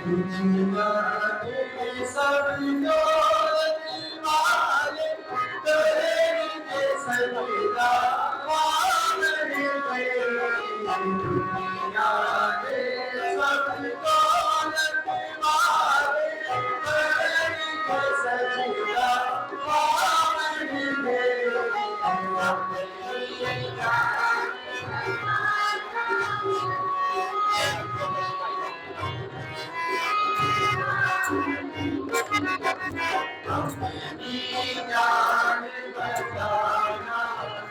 दुनिया के सब दौलत वाले तेरे के सजदा मांग गए। दुनिया के सब दौलत वाले तेरे के सजदा मांग गए। जान बचाना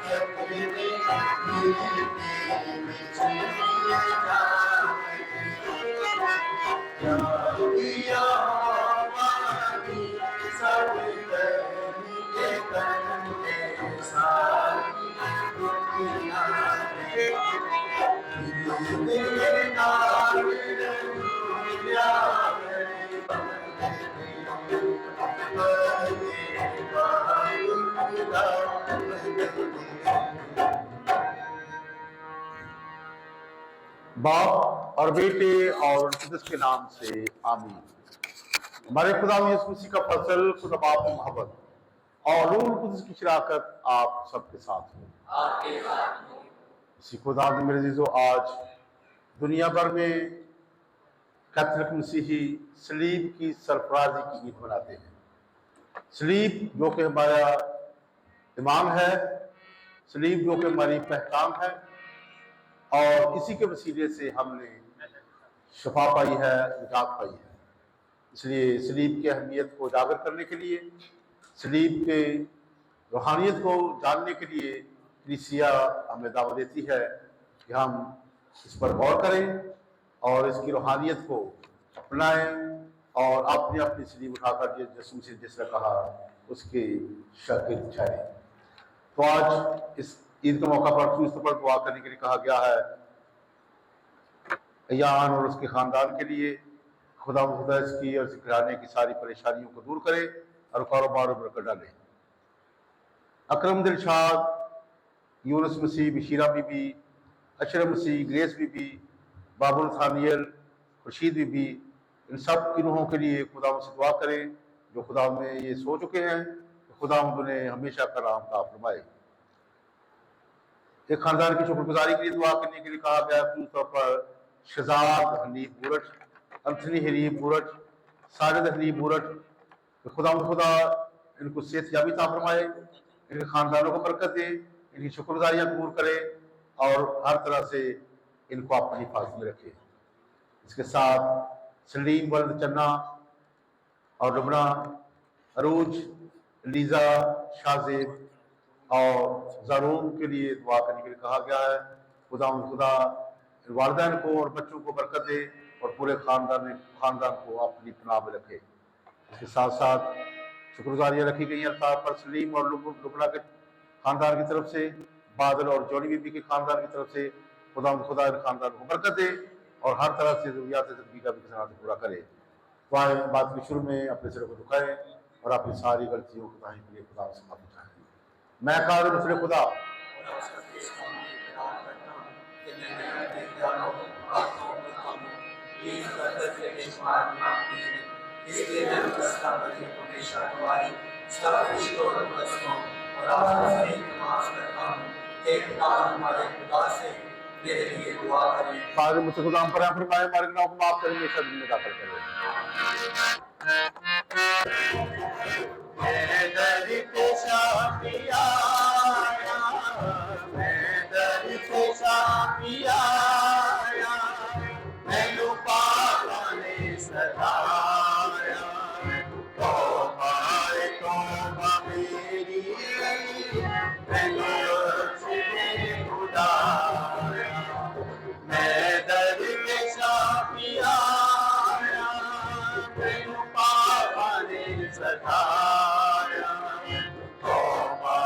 सब के बाप और बेटे और कुदस के नाम से आमीन। हमारे खुदा यीशु मसीह का फजल, खुदा बाप की मोहब्बत और रूह कुदस की शराकत आप सबके साथ हो। इसी खुदा ने मेरे अजीजों, आज दुनिया भर में कैथोलिक मसीही सलीब की सरफराजी की ईद मनाते हैं। सलीब जो कि हमारा इमाम है, सलीब जो कि हमारी पहचान है, और इसी के वसीले से हमने शफा पाई है, निजात पाई है। इसलिए सलीब की अहमियत को उजागर करने के लिए, सलीब के रूहानियत को जानने के लिए कलीसिया हमें दावत देती है कि हम इस पर गौर करें और इसकी रूहानियत को अपनाएं और अपनी अपनी सलीब उठाकर यीशु मसीह ने जिस तरह कहा उसके शागिर्द ठहरें। तो आज इस ईद के मौका पर खुसूस तौर पर दुआ करने के लिए कहा गया है। अयान और उसके खानदान के लिए खुदा इसकी और घराने की सारी परेशानियों को दूर करे और कारोबार में बरकत डाले। अकरम दिलशाद, यूनुस मसीह, बशीरा बीबी, अशरफ मसीह, ग्रेस बीबी, बाबुल थानियल, खुर्शीद बीबी, इन सब की रूहों के लिए खुदा से दुआ करें जो खुदा में ये सो चुके हैं कि खुदा उन्हें हमेशा का राम का फरमाए। एक खानदान की शुक्रगुजारी के लिए दुआ करने के लिए कहा गया। खास तौर पर शहजाद हनीफ बूरट, अंथनी हनीफ बूरट, साजिद हनीफ बूरट, खुदा इनको सेहत याबी अता फरमाए, इनके खानदानों को बरकत दे, इनकी शुक्रगुजारियाँ कबूल करे और हर तरह से इनको अपनी हिफाजत में रखे। इसके साथ सलीम वल्द चन्ना और रुबना, अरूज, लीजा, शाजिब और ज़ारून के लिए दुआ करने के लिए कहा गया है। खुदा वालिदैन को और बच्चों को बरकत दे और पूरे खानदान को अपनी पनाह में रखे। इसके साथ साथ शुक्रगुजारियाँ रखी गई अल्ताफ पर सलीम और लुबना के खानदान की तरफ से, बादल और जॉनी बीबी के खानदान की तरफ से खुदा खानदान को बरकत दे और हर तरह से ज़रूरियात ज़िंदगी का भी किसान पूरा करे। तो आए बात के शुरू में अपने सिर को झुकाएं और अपनी सारी गलतियों को ताही के लिए खुदा से माफी चाहें। मैं कादिर मुझे खुदा कादिर मुझे खुदा हम पर फरमाए, हमारे गुनाहों को माफ करें, हमेशा दिन में दाखिल करें। मेरे दर पे शाफी आया, मेरे दर पे शाफी आया, मैनू पापा ने सताया। तौबा तौबा मेरी, मैनू उसने खुदाया। मैं दर पे शाफी आया, मैनू पापा ने सताया। तौबा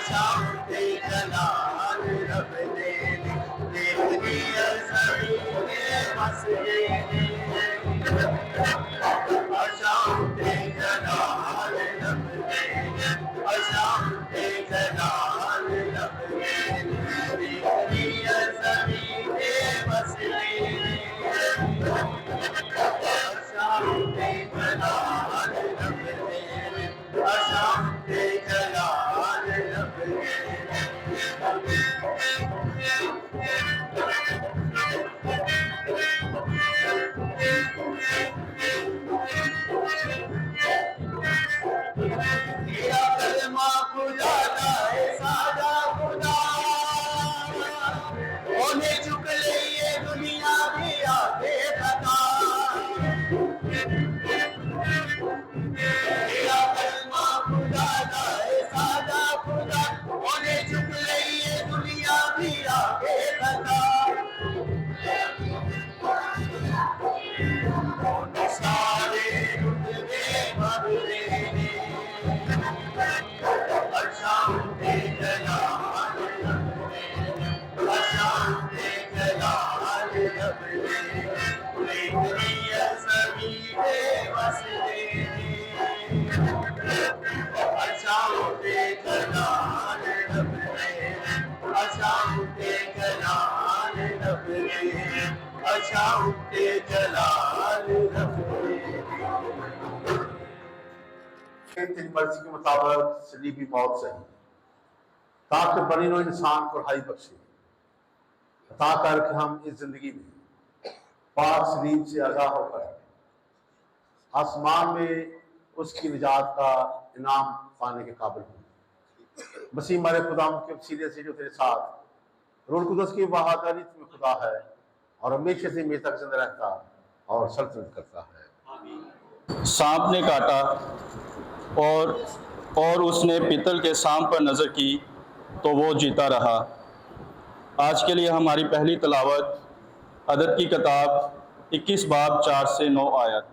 شام جلال رب نے دیکھ لیا زمین مسجد شام جلال رب نے شام جلال رب نے دیکھ لیا زمین مسجد شام جلال رب نے شام جلال رب نے میرا کلمہ خدا کا ہے سادہ خدا انہیں چک لئیے دنیا بھی آگے بتا میرا کلمہ خدا کا ہے سادہ خدا انہیں چک لئیے دنیا بھی آگے بتا سارے رتبے بھرے شام جلال رب نے شام جلال رب نے دیکھ لیا زمین مسجد شام جلال رب نے شام جلال رب نے شام جلال رب نے تیری مرضی کے مطابق صلیبی موت سہی تاکہ بنی نوع انسان کو رہائی بخشے عطا کر کہ ہم اس زندگی میں پاک صلیب سے آگاہ ہو کر آسمان میں اس کی نجات کا انعام پانے کے قابل ہوں مسیح ہمارے خدا کے وسیلے سے جو تیرے ساتھ روح القدس کی وحدانیت میں خدا ہے اور ہمیشہ سے میرے تک زندہ رہتا اور سلطنت کرتا ہے۔ سانپ نے کاٹا اور اس نے پیتل کے سانپ پر نظر کی تو وہ جیتا رہا۔ آج کے لیے ہماری پہلی تلاوت عدد کی کتاب 21 باب 4 سے 9 آیت۔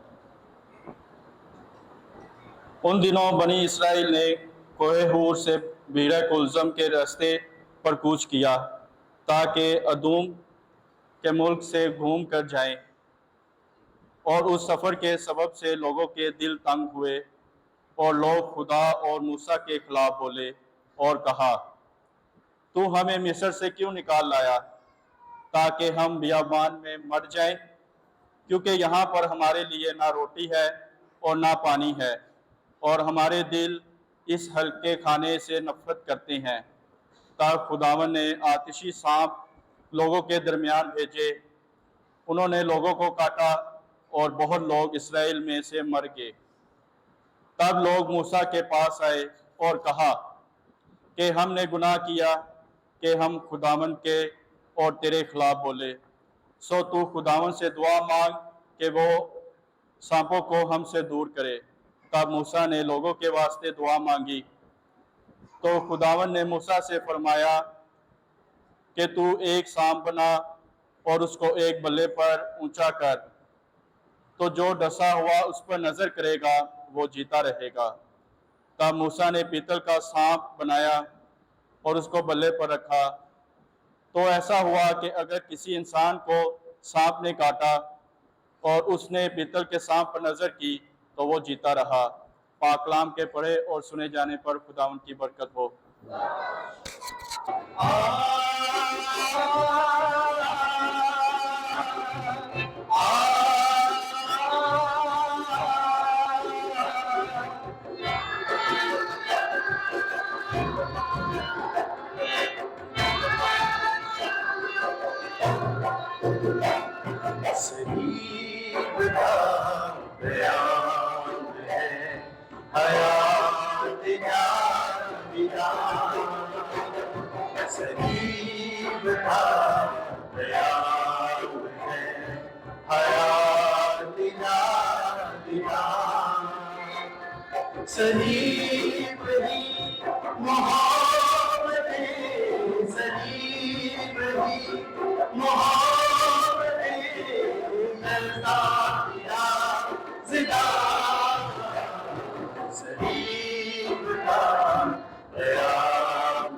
ان دنوں بنی اسرائیل نے کوہ ہور سے بیڑہ کلزم کے راستے پر کوچ کیا تاکہ ادوم کے ملک سے گھوم کر جائیں، اور اس سفر کے سبب سے لوگوں کے دل تنگ ہوئے اور لوگ خدا اور موسیٰ کے خلاف بولے اور کہا، تو ہمیں مصر سے کیوں نکال لایا تاکہ ہم بیابان میں مر جائیں؟ کیونکہ یہاں پر ہمارے لیے نہ روٹی ہے اور نہ پانی ہے، اور ہمارے دل اس ہلکے کھانے سے نفرت کرتے ہیں۔ تب خداوند نے آتشی سانپ لوگوں کے درمیان بھیجے، انہوں نے لوگوں کو کاٹا اور بہت لوگ اسرائیل میں سے مر گئے۔ تب لوگ موسیٰ کے پاس آئے اور کہا کہ ہم نے گناہ کیا کہ ہم خداوند کے اور تیرے خلاف بولے، سو تو خداوند سے دعا مانگ کہ وہ سانپوں کو ہم سے دور کرے۔ تب موسیٰ نے لوگوں کے واسطے دعا مانگی، تو خداوند نے موسیٰ سے فرمایا کہ تو ایک سانپ بنا اور اس کو ایک بلے پر اونچا کر، تو جو ڈسا ہوا اس پر نظر کرے گا وہ جیتا رہے گا۔ تب موسیٰ نے پیتل کا سانپ بنایا اور اس کو بلے پر رکھا۔ تو ایسا ہوا کہ اگر کسی انسان کو سانپ نے کاٹا اور اس نے پیتل کے سانپ پر نظر کی تو وہ جیتا رہا۔ پاک کلام کے پڑھے اور سنے جانے پر خداوند کی برکت ہو۔ صلیب کا بیان ہے حیات جاویدان، صلیب کا بیان ہے حیات جاویدان، صلیب ہی محبت ہے، صلیب ہی محبت ہے، صلیب کا بیان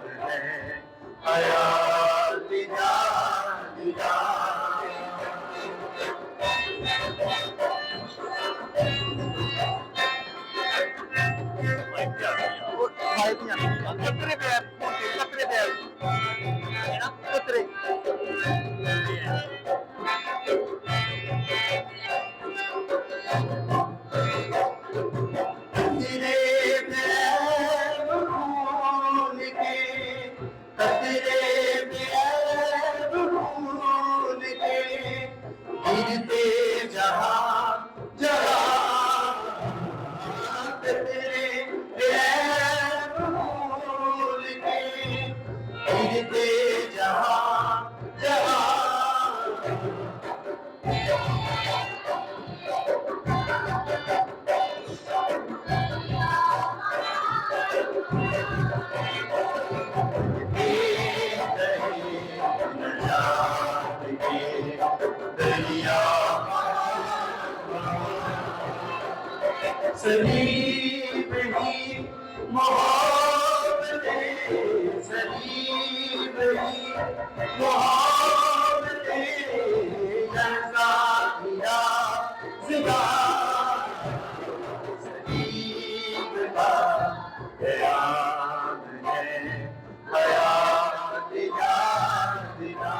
सलीब ही मोहब्बत, सलीब ही मोहब्बत, जज़ा किया ज़िदा, सलीब का क़याम है हयात जातिना।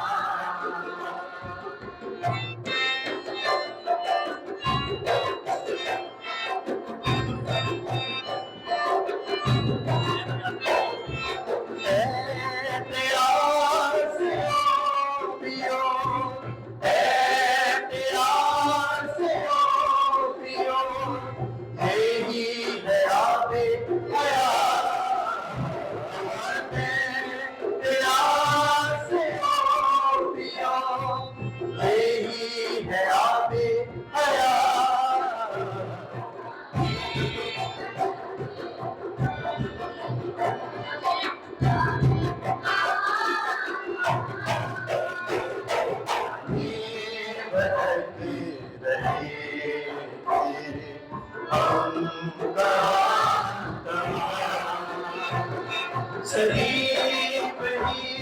सलीब ही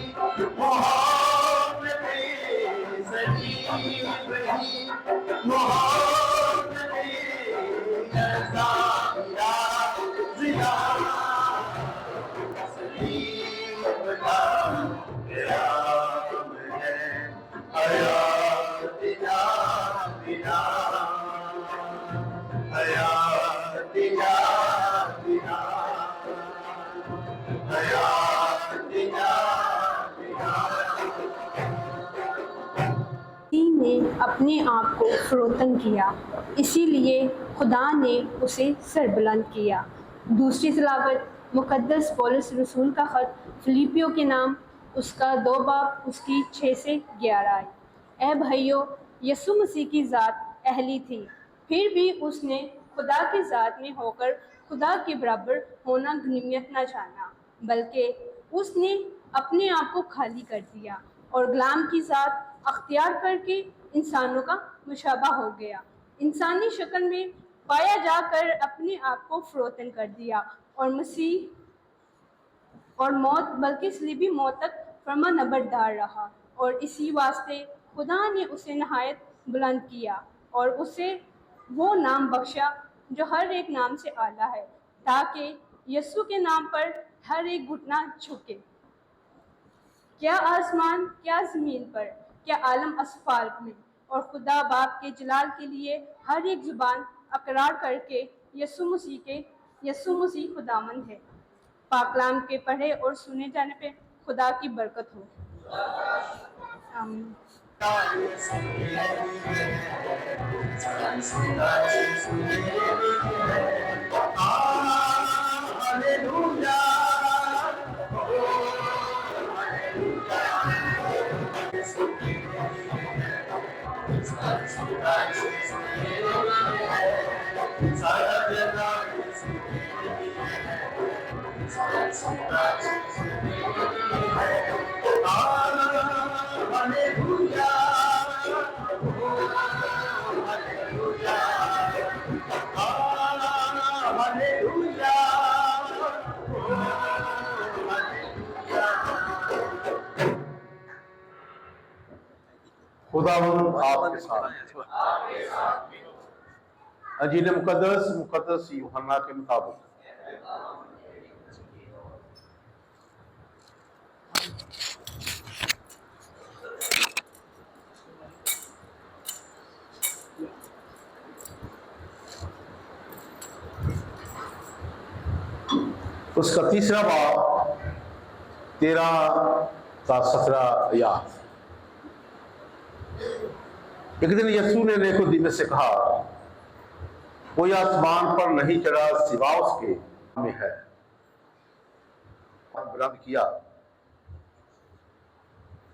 मोहब्बत, सलीब ही मोहब्बत, जज़ा किया ज़िदा, सलीब का क़याम है हयात जातिना, हयात जातिना, ने अपने आप को फरोतन किया, इसीलिए खुदा ने उसे सरबुलंद किया। दूसरी तिलावत मुक़द्दस पौलुस रसूल का ख़त फिलिपियों के नाम, उसका 2 बाब उसकी 6 से 11। ऐ भाइयों, यसु मसीह की ज़ात अहली थी, फिर भी उसने खुदा की ज़ात में होकर खुदा के बराबर होना गनीमत न जाना, बल्कि उसने अपने आप को खाली कर दिया और गुलाम की ज़ात अख्तियार करके इंसानों का मुशाबा हो गया। इंसानी शक्ल में पाया जाकर अपने आप को फरोतन कर दिया और मसीह और मौत बल्कि सलीबी मौत तक फरमानबरदार रहा, और इसी वास्ते खुदा ने उसे नहायत बुलंद किया और उसे वो नाम बख्शा जो हर एक नाम से आला है, ताकि यीशु के नाम पर हर एक घुटना झुके, क्या आसमान, क्या ज़मीन पर, क्या आलम असफाल में, और खुदा बाप के जलाल के लिए हर एक ज़ुबान अकरार करके यीशु मसीह खुदावंद है। पाकलाम के पढ़े और सुने जाने पे खुदा की बरकत हो। आमीन। खुदावंद आपके साथ। अंजील मुकद्दस यूहन्ना के मुताबिक उसका 3 बाब 13 का 17 आयत। एक दिन यीशु ने निकोदेमुस से कहा, कोई आसमान पर नहीं चढ़ा सिवा उसके में है। बुलंद किया,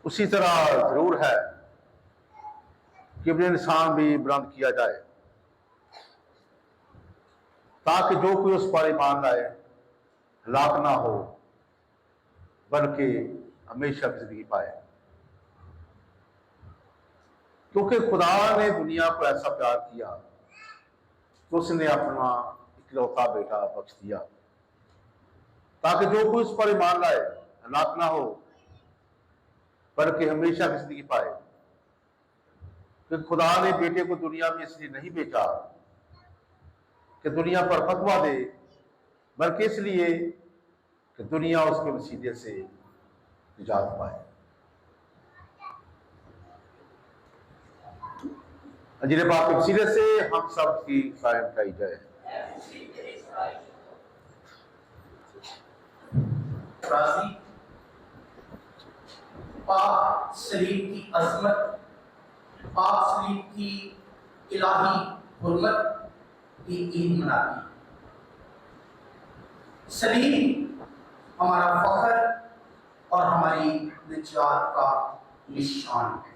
उसी तरह जरूर है कि इब्न इंसान भी बुलंद किया जाए, ताकि जो कोई उस पर ईमान लाए हलाक ना हो, बल्कि हमेशा की जिंदगी पाए। क्योंकि खुदा ने दुनिया को ऐसा प्यार किया कि उसने अपना इकलौता बेटा बख्श दिया, ताकि जो कोई उस पर ईमान लाए हलाक ना हो बल्कि हमेशा की जिंदगी पाए। कि खुदा ने बेटे को दुनिया में इसलिए नहीं भेजा कि दुनिया पर फतवा दे, बल्कि इसलिए कि दुनिया उसके वसीले से निजात पाए। अंजीर पाक के वसीले से हम सब की खैर उठाई जाए। राजी पाक सलीब की अजमत, पाक सलीब की इलाही हुर्मत की ईद मनाती। सलीब हमारा फख्र और हमारी निजात का निशान है।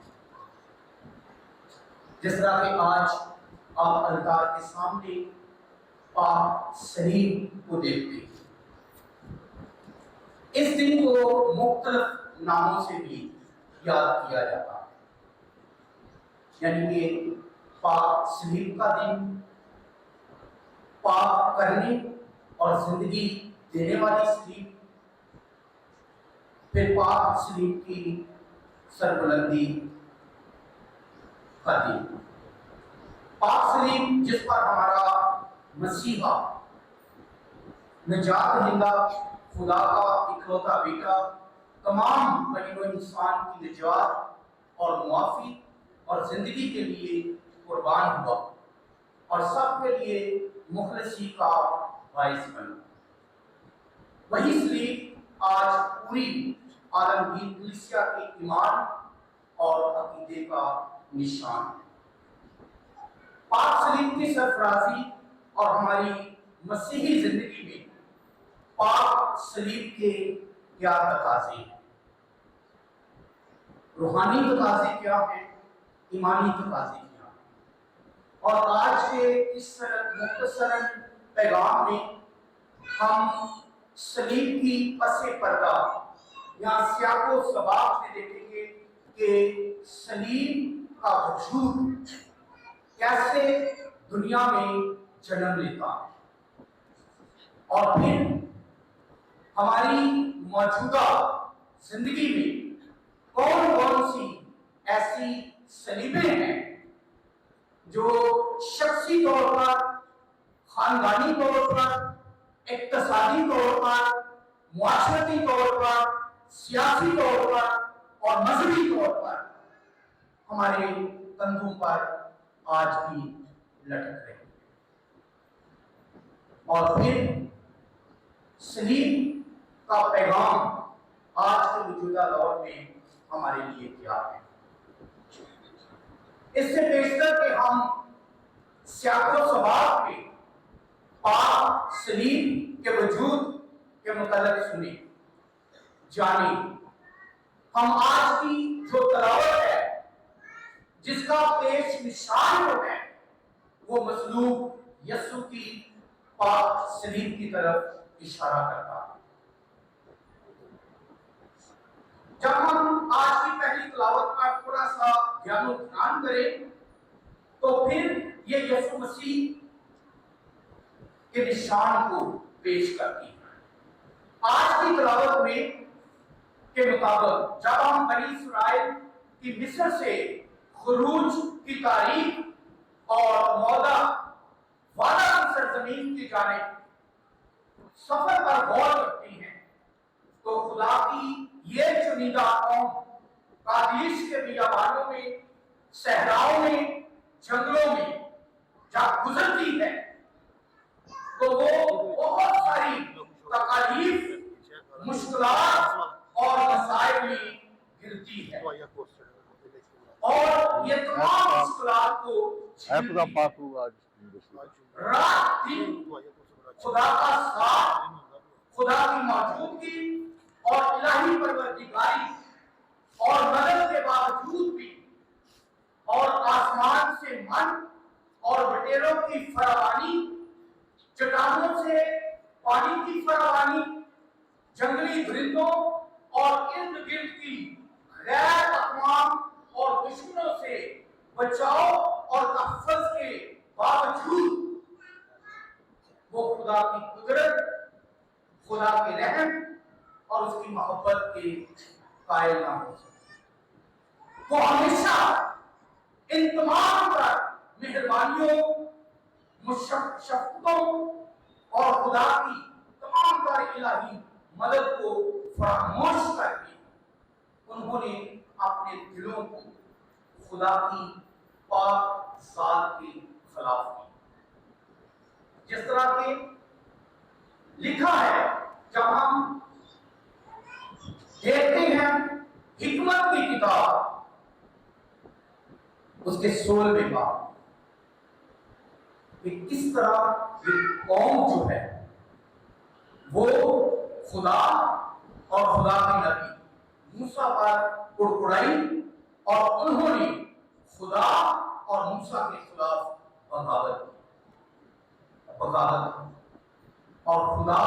जिस तरह के आज आप अलतार के सामने पाक सलीब को देखते हैं, इस दिन को मुख्तलिफ नामों से भी याद किया जाता है, यानी कि पाक सलीब का दिन, पाक करने और जिंदगी देने वाली सलीब, फिर पाक सलीब की सरबुलंदी का दिन। पाक सलीब जिस पर हमारा मसीहा निजात दहिंदा खुदा का इकलौता बेटा तमाम बनी इंसान की निजात और मुआफी और जिंदगी के लिए कुर्बान हुआ और सबके लिए मुखलसी का बाइस बना। वही सलीब आज पूरी आलमगीर कलीसिया के ईमान और अकीदे का निशान है। पाक सलीब की सरफराजी और हमारी मसीही जिंदगी में पाक सलीब के क्या तकाज़े हैं, रूहानी तकाज़े क्या हैं, ईमानी तकाज़े क्या हैं। और आज के इस मुख्तसरन पैगाम में हम सलीब की पसे पर्दा या सियाको सबाब में देखेंगे कि सलीब का वजूद कैसे दुनिया में जन्म लेता है और फिर हमारी मौजूदा जिंदगी में कौन कौन सी ऐसी सलीबें हैं जो शख्सी तौर पर, खानदानी तौर पर, इक्तिसादी तौर पर, मुआशरती तौर पर, सियासी तौर पर और मजहबी तौर पर हमारे कंधों पर आज भी लटक रही है। और फिर सलीब का पैगाम आज के मौजूदा दौर में हमारे लिए क्या है। इससे बेशतर कि हम सियाको सबाब के पाक सलीब के वजूद के मुतालिक सुने जाने, हम आज की जो तलावत है जिसका पेश निशान जो है वो मसलूब यस्सु की पाक सलीब की तरफ इशारा करता है। जब हम आज की पहली तलावत का थोड़ा सा ध्यान करें तो फिर ये यीशु मसीह के निशान को पेश करती है। आज की तलावत में के मुताबिक जब हम बनी इस्राइल की मिस्र से खुरूज की तारीख और मौदा वादा की सरजमीन की जानिब सफर पर गौर करते हैं तो खुदा की ये चुनिंदा कौम कादिश के बियाबानों में, सहराओं में, जंगलों में जब गुजरती है तो वो बहुत सारी तकालीफ, मुश्किलात और मसाइल में गिरती है और ये तमाम मुश्किलात को रात दिन खुदा का साथ, खुदा की मौजूदगी और इलाही परवरदिगारी और मदद के बावजूद भी और आसमान से मन और बटेरों की फरावानी, चट्टानों से पानी की फरावानी, जंगली दरिंदों और इर्द गिर्द की गैर अक़वाम और दुश्मनों से बचाव और तहफ़्फ़ुज़ के बावजूद वो खुदा की कुदरत, खुदा के रहम और उसकी मोहब्बत के कायल ना हो सके। वो हमेशा इन तमाम पर मेहरबानियों, शफ़क़तों और खुदा की तमाम तर इलाही मदद को फरामोश करके उन्होंने अपने दिलों को खुदा की पाक ज़ात के खिलाफ किया। जिस तरह के लिखा है, जब हम देखते हैं हिकमत की किताब उसके 16वें बाब, कि किस तरह ये कौम जो है वो खुदा और खुदा के नबी मूसा पर कुड़कुड़ाई और उन्होंने खुदा और मूसा के खिलाफ बगावत और खुदा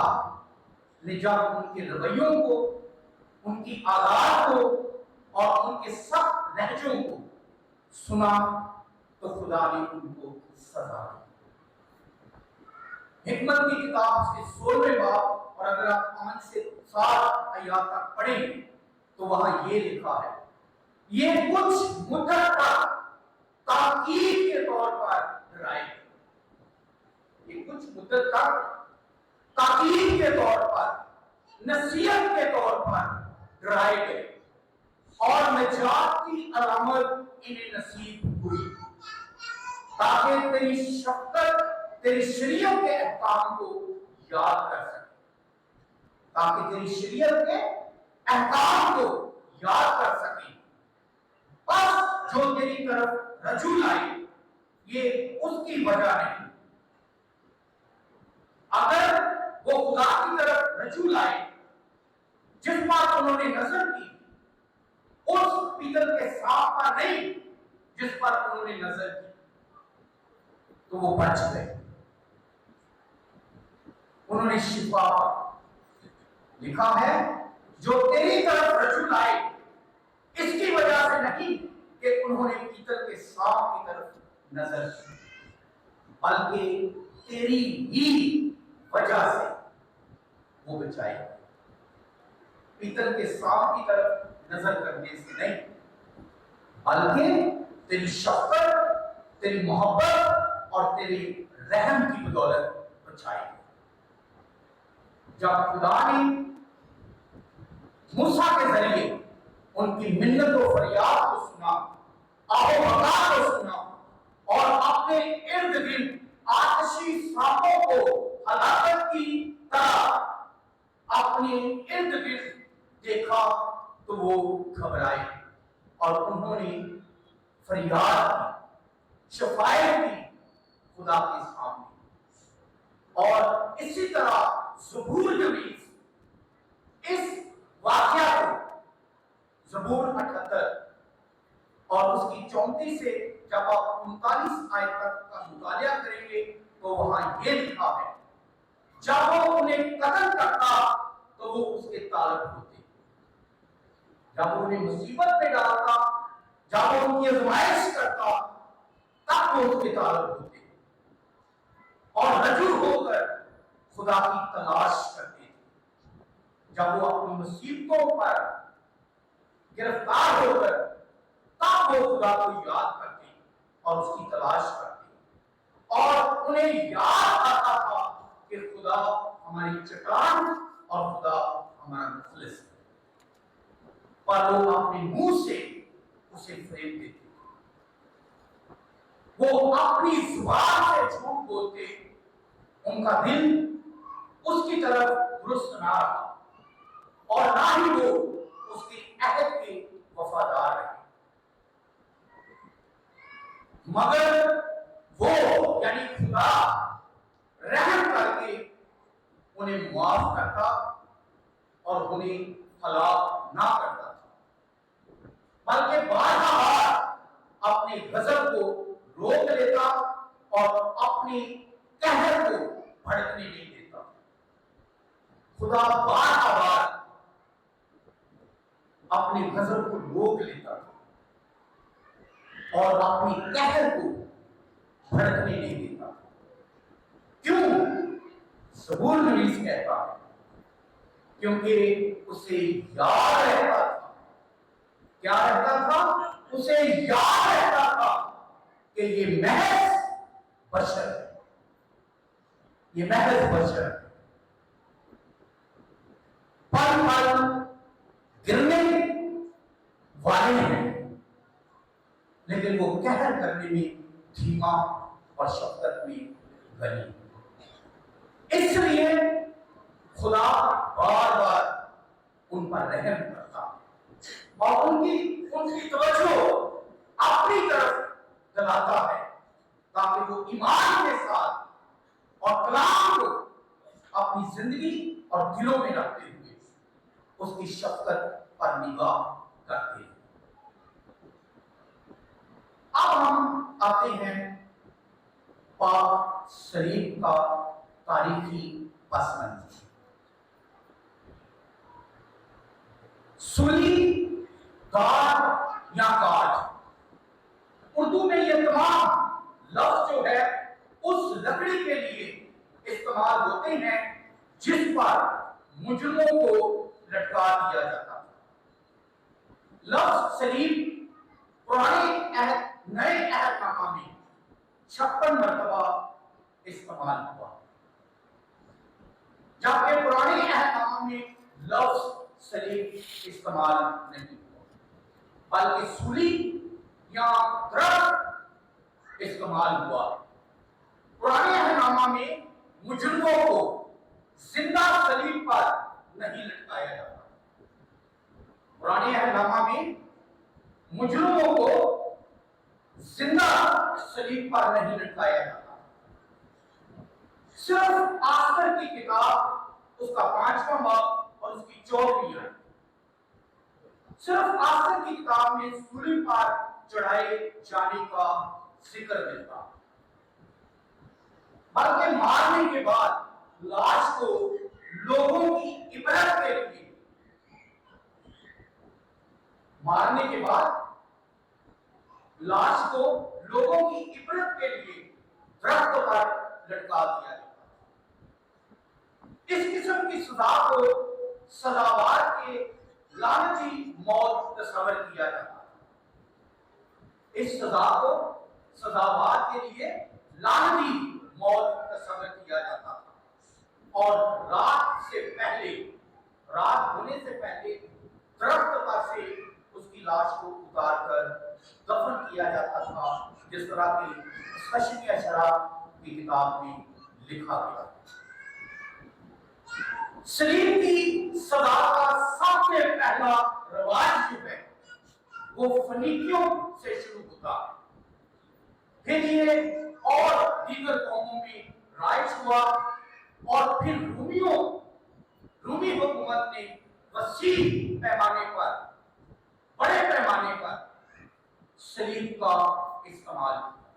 ने जब उनके रवैयों को, उनकी आदात को और उनके सख्त लहजों को सुना तो खुदा ने उनको सजा दी। हिकमत की किताब उसके 16वें बाब, और अगर आप 5 से 7 आयत तक पढ़ें तो वहां ये लिखा है, ये कुछ मुद्दत तक ताकीद के तौर पर डराए, ये कुछ मुद्दत तक ताकीद के तौर पर, नसीहत के तौर पर डराए गए और निजात की अलामत इन्हें नसीब हुई, ताकि तेरी शफ़क़त, तेरी शरीयत के अहकाम को याद कर सके, ताकि तेरी शरीयत के अहकाम को याद कर सके। बस जो तेरी तरफ रजू लाए ये उसकी वजह नहीं, अगर वो खुदा की तरफ रजू लाए जिस पर उन्होंने नजर की, उस पीतल के सांप पर नहीं जिस पर उन्होंने नजर की, तो वो बच गए, उन्होंने शिफा लिखा है जो तेरी तरफ रजू लाए इसकी वजह से नहीं कि उन्होंने पीतल के सांप की तरफ नजर की, बल्कि तेरी ही वजह से वो बचाए, पीतल के सांप की तरफ नजर करने से नहीं, बल्कि तेरी शफ़क़त, तेरी मोहब्बत और तेरी रहम की बदौलत बचाए। जब खुदा ने मूसा के जरिए उनकी मिन्नत और फरियाद को सुना, आओ बका को सुना और अपने इर्द गिर्द आतशी सांपों को हलाकत की तरह अपने इर्द गिर्द देखा तो वो घबराए और उन्होंने फरियाद की, शफायत की खुदा के सामने। और इसी तरह ज़बूर नबी इस वाक़या को, ज़बूर 78 और उसकी 34 से जब आप 39 आयत तक का मुतालिया करेंगे तो वहां ये लिखा है, जब वो उन्हें कत्ल करता तो वो उसके तालब होते, जब उन्हें मुसीबत में डालता, जब वो उनकी आज़माइश करता तब वो उसके तालब होते और रजू होकर खुदा की तलाश करते थे। जब वो अपनी मुसीबतों पर गिरफ्तार होकर तब वो खुदा को याद करते और उसकी तलाश करते और उन्हें याद आता था कि खुदा हमारी चट्टान और खुदा हमारा मुखलिस है, पर वो अपने मुंह से उसे फरेब देते, वो अपनी जुबान से झूठ बोलते, उनका दिल उसकी तरफ दुरुस्त ना रहा और ना ही वो उसके अहद के वफादार रहे, मगर वो यानी खुदा रहम करके उन्हें माफ करता और उन्हें हलाक ना करता था, बल्कि बार-बार अपने गजब को रोक लेता और अपने कहर को भड़कने नहीं देता। खुदा बार-बार अपने गजब को रोक लेता था और अपनी कहर को भड़कने नहीं देता। क्यों? ज़बूर नवीस कहता है, क्योंकि उसे याद रहता था। क्या रहता था? उसे याद रहता था कि ये महज बशर है, ये महज बशर है। पल पल गिरने वाले हैं, लेकिन वो कहर करने में धीमा और शफकत में गनी। इसलिए खुदा बार बार उन पर रहम करता और उनकी तवज्जो अपनी तरफ दिलाता है, ताकि वो ईमान के साथ और कलाम को अपनी जिंदगी और दिलों में रखते हुए उसकी शफकत पर निगाह करते हैं। अब हम आते हैं पाक शरीफ का तारीखी पस मंजर। सूली, गाद या काठ, उर्दू में ये तमाम लफ्ज जो है उस लकड़ी के लिए इस्तेमाल होते हैं जिस पर मुजरिमों को लटका दिया जाता था। लफ्ज सलीब पुराने अहद नए अहदनामा में 56 मरतबा इस्तेमाल हुआ, जबकि पुराने अहदनामा में लफ्ज सलीब इस्तेमाल नहीं हुआ, बल्कि सूली या दरख्त इस्तेमाल हुआ। पुराने अहदनामा में मुजरिमों को जिंदा सलीब पर नहीं लटकाया जाता। पुराने अहदनामा में मुजरिमों को जिंदा सलीब पर नहीं लटकाया जाता। सिर्फ आस्तर की किताब उसका 5वां बाब और उसकी 14वीं आयत, सिर्फ आस्तर की किताब में सूली पर चढ़ाए जाने का जिक्र मिलता, बल्कि मारने के बाद लाश को लोगों की इबरत के लिए, मारने के बाद लाश को लोगों की इबरत के लिए दरख्त पर लटका दिया जाता। इस किस्म की सजा को सजावार के लानती मौत तस्वर किया जाता। इस सजा को सजावार के लिए लानती मौत तस्वर किया जाता था और रात होने से पहले दरख्त पर से उसकी लाश को उतार कर दफन किया जाता था, जिस तरह की खशमिया शराब की किताब में लिखा गया। सलीब की सजा का सबसे पहला रवाज जो है वो फनीकियों से शुरू होता है, फिर ये और दीगर कौमों में राइज हुआ और फिर रूमी हुकूमत ने वसी पैमाने पर, बड़े पैमाने पर सलीब का इस्तेमाल किया।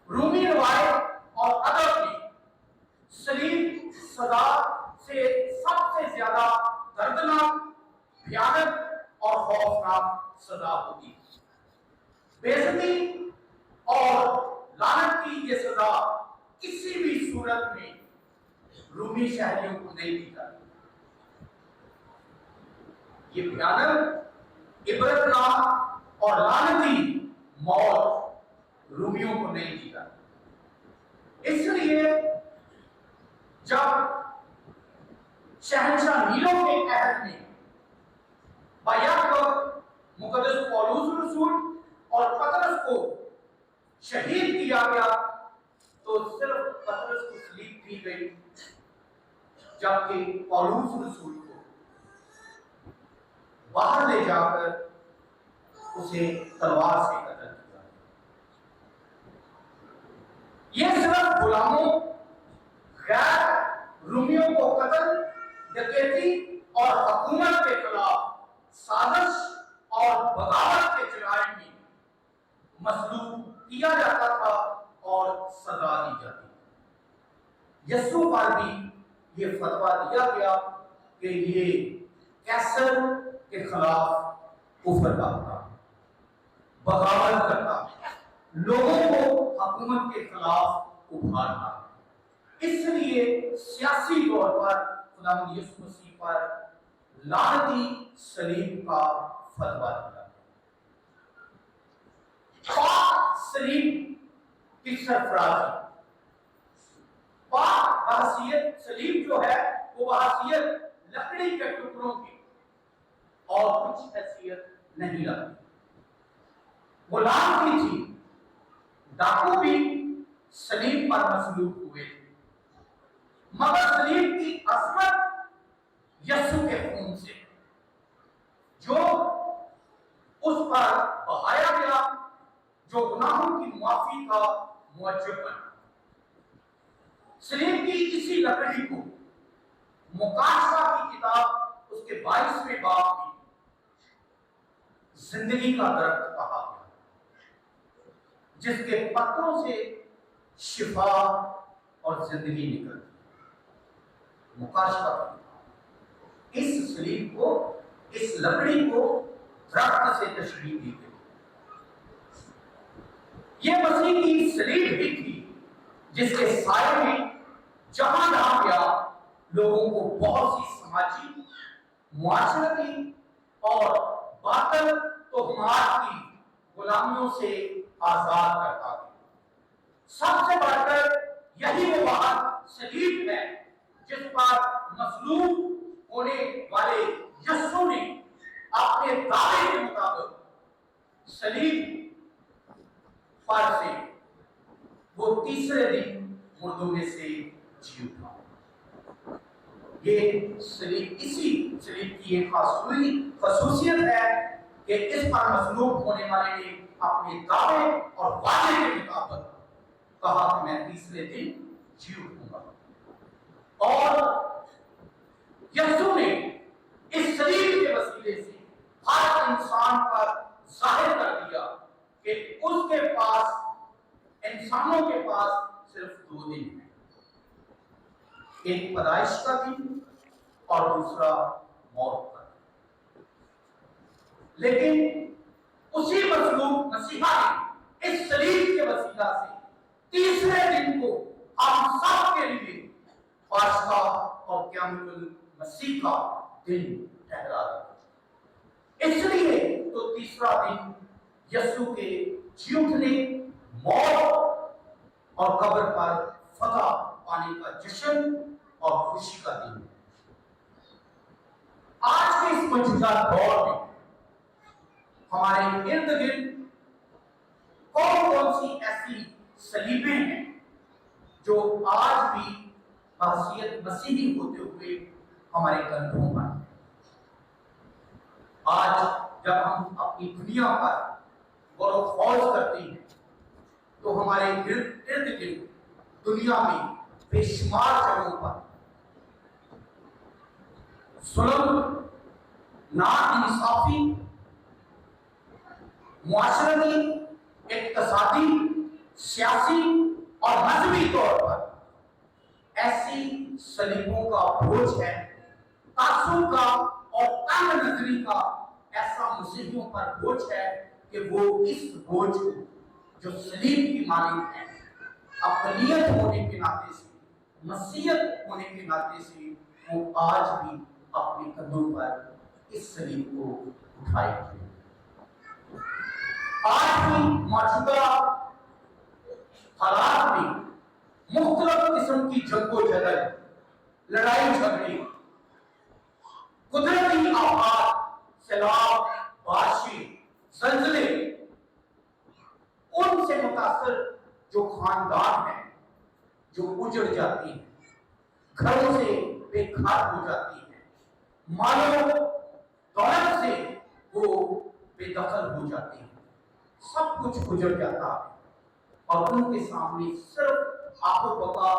रूमी रवायत और अदब में सलीब सजा से सबसे ज्यादा दर्दनाक, भयानक और खौफनाक सजा होती है। बेइज्जती और लानत की ये सजा किसी भी सूरत में रूमी शहरियों को नहीं दी जाती। ये भयानक, इबरतनाक और लानती मौत रूमियों को नहीं दी जाती। इसलिए जब शहंशाह नीरो के अहद में बैत मुकद्दस पौलुस रसूल और पतरस को शहीद किया गया, तो सिर्फ पतरस को सलीब की गई, जबकि पौलुस रसूल को बाहर ले जाकर उसे तलवार से कत्ल किया। यह सिर्फ गुलामों, गैर रूमियों को कत्ल, डकैती और हुकूमत के खिलाफ साजिश और बगावत के जराइम में मसलूब किया जाता था और सजा दी जाती। यस्सु पर भी ये फतवा दिया गया कि ये कैसर के खिलाफ कुफ्र करता, बगावत करता, लोगों को हुकूमत के खिलाफ उभारता। इसलिए सियासी तौर पर खुदावंद यीशु मसीह पर लानती सलीब का फतवा दिया। पाक सलीब की सरफराजी, पाक बहसीयत सलीब जो है वो बहसीयत लकड़ी के टुकड़ों की और कुछ हैसियत नहीं रखती। वो लानती थी। डाकू भी सलीब पर मसलूब हुए थे, मगर सलीब की असमत यीशु के खून से जो उस पर बहाया गया, जो गुनाहों की माफी का मुअज्जब बना। सलीब की इसी लकड़ी को मुकाशा की किताब उसके 22वें बाब में जिंदगी का दरख्त कहा गया, जिसके पत्तों से शिफा और जिंदगी निकलती। मुकाशा की इस सलीब को, इस लकड़ी को दरख्त से तशरीह दी गई। ये मसीह की सलीब भी थी जिसके साए में जहां जहां गया लोगों को बहुत सी समाजी, मुआशरती और बातल तोहमात की गुलामियों से आजाद करता है। सबसे बढ़कर यही वो बात सलीब है जिस पर मसलूब होने वाले यीशु ने अपने दावे के मुताबिक सलीब पर से वो तीसरे दिन मुर्दों में से जी उठा। ये सलीब, इसी सलीब की एक खसूसियत है कि इस पर मसलूब होने वाले ने अपने दावे और वादे के मुताबिक कहा कि मैं तीसरे दिन जी उठूंगा। और यीशु ने इस सलीब के वसीले से हर इंसान पर जाहिर कर दिया कि उसके पास, इंसानों के पास सिर्फ 2 दिन है, एक पैदाइश का दिन और दूसरा मौत का दिन। लेकिन उसी मसलूब मसीहा ने इस सलीब के वसीला से तीसरे दिन को हम सब के लिए पास्का और क़यामतुल मसीह का दिन ठहरा दिया। इसलिए तो तीसरा दिन यीशु के जी उठने, मौत और कब्र पर फतह पाने का जश्न और खुशी का दिन है। आज के इस मौजूदा दौर में हमारे इर्द गिर्द कौन कौन सी ऐसी सलीबें हैं जो आज भी बहसीयत मसीही होते हुए हमारे कंधों पर। आज जब हम अपनी दुनिया पर गौर फौज करते हैं तो हमारे इर्द गिर्द दुनिया में बेशुमार जगहों पर जुल्म, नाइंसाफी, मुआशरती, इक्तिसादी, सियासी और मजहबी तौर पर ऐसी सलीबों का बोझ है, तासुब का और तंग नजरी का ऐसा मसीहियों पर बोझ है कि वो इस बोझ को, जो सलीब की मालिक है, अक़लियत होने के नाते से, मसीहत होने के नाते से, वो आज भी अपने कंधों पर इस सलीब को उठाए हुए। आज भी मौजूदा हालात में मुख्तलिफ किस्म की जंगो-जदल, लड़ाई झगड़े, कुदरती आफात, सैलाब, बारिशें, ज़लज़ले, उनसे मुतासर जो खानदान है, जो उजड़ जाती हैं, घरों से बेघर हो जाती हैं, मालों दौलत से वो बेदखल हो जाती हैं, सब कुछ गुजर जाता है और उनके सामने सिर्फ आखिर बका,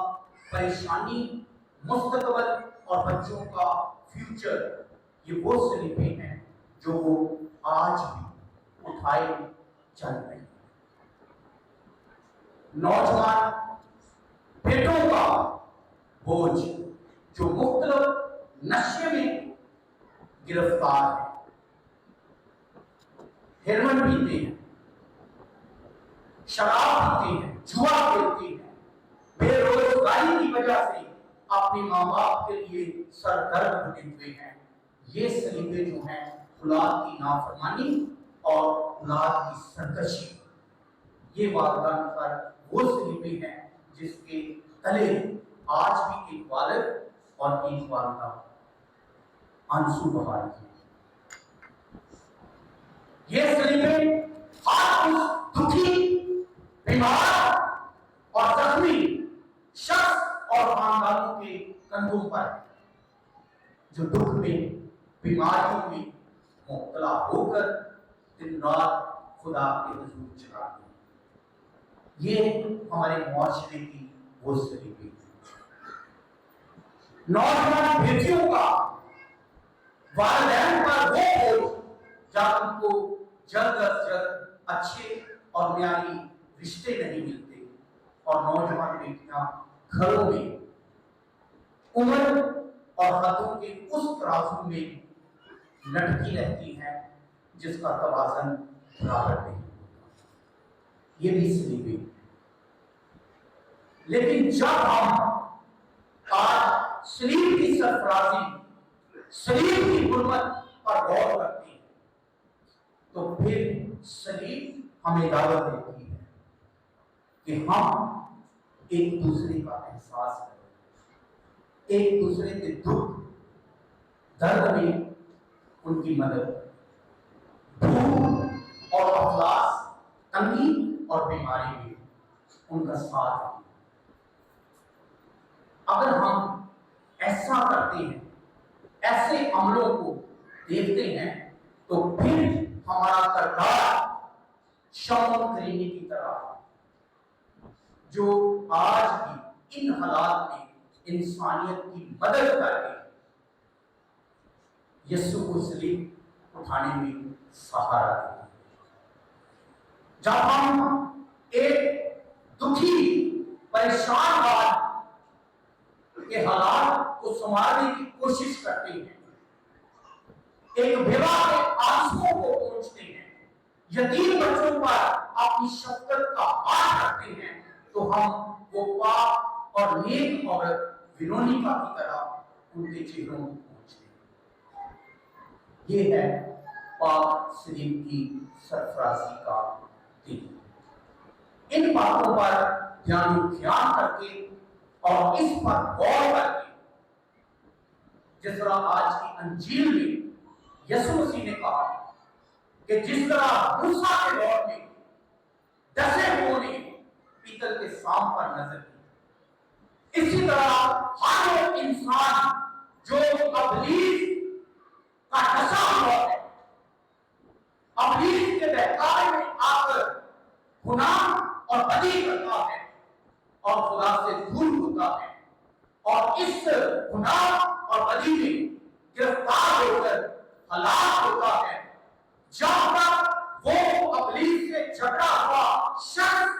परेशानी, मुस्तकबल और बच्चों का फ्यूचर। ये वो सलीबें हैं जो वो आज भी उठाए चल रहे हैं। नौजवान बेटों का बोझ जो मुख्तलिफ नशे में गिरफ्तार है, हेरोइन पीते हैं, शराब पीते हैं, जुआ खेलते हैं, بے روزگاری کی وجہ سے اپنے ماں باپ کے لیے سردرد بنے ہوئے ہیں. یہ سلیبے جو ہیں اولاد کی نافرمانی اور اولاد کی سرکشی، یہ والدین پر وہ سلیبے ہیں جس کے تلے آج بھی ایک والد اور ایک والدہ آنسو بہا رہی ہے. یہ سلیبے ہر اس دکھی، بیمار اور زخمی شخص اور خاندانوں کے کندھوں پر ہے جو دکھ میں، بیماریوں میں مبتلا ہو کر دن رات خدا کے حضور چلاتے ہیں. یہ ہمارے معاشرے کی وہ سلیبے ہیں. نوجوان بیٹیوں کا والدین پر وہ بوجھ جب ان کو جلد از جلد اچھے اور معیاری رشتے نہیں ملتے اور نوجوان بیٹیاں گھروں میں عمر اور حدوں کے اس ترازو میں لٹکی رہتی ہیں جس کا توازن برابر نہیں ہوتا. یہ بھی سلیبے. لیکن جب ہم آج سلیب کی سرفرازی، سلیب کی حرمت پر غور کرتے ہیں تو پھر سلیب ہمیں دعوت دیتی ہے کہ ہم ایک دوسرے کا احساس کریں، ایک دوسرے کے دکھ درد میں ان کی مدد کریں، بھوک اور افلاس، تنگی اور بیماری میں ان کا ساتھ دیں. اگر ہم ایسا کرتے ہیں، ایسے عملوں کو دیکھتے ہیں تو پھر ہمارا کردار شمعون کریمی کی طرح جو آج بھی ان حالات میں انسانیت کی مدد کر کے یسوع کو صلیب اٹھانے میں سہارا دیتی ہے. جب ہم ایک دکھی پریشان حال کے حالات کو سنبھالنے کی کوشش کرتے ہیں، ایک بیوہ کے آنسوؤں کو پہنچتے ہیں، یتیم بچوں پر اپنی شفقت کا ہاتھ رکھتے ہیں، تو ہم وہ پاک اور نیک عورت ویرونیکا کی طرح ان کے چہروں کو پہنچتے ہیں. یہ ہے پاک صلیب کی سرفرازی کا دن. ان باتوں پر دھیان و خیال کر کے اور اس پر غور کر کے، جس طرح آج کی انجیل میں یسوع مسیح نے کہا کہ جس طرح موسیٰ کے دور میں ڈسے ہوئوں نے پیتل کے سام پر نظر کی، اسی طرح ہر وہ انسان جو ابلیس کا ڈسا ہوا ہے، ابلیس کے بہکاوے میں آ کر گناہ اور بدی کرتا ہے اور خدا سے دور ہوتا ہے اور اس گناہ اور بدی میں گرفتار ہو کر ہلاک ہوتا ہے، جب تک وہ ابلیس سے جھگڑا ہوا شخص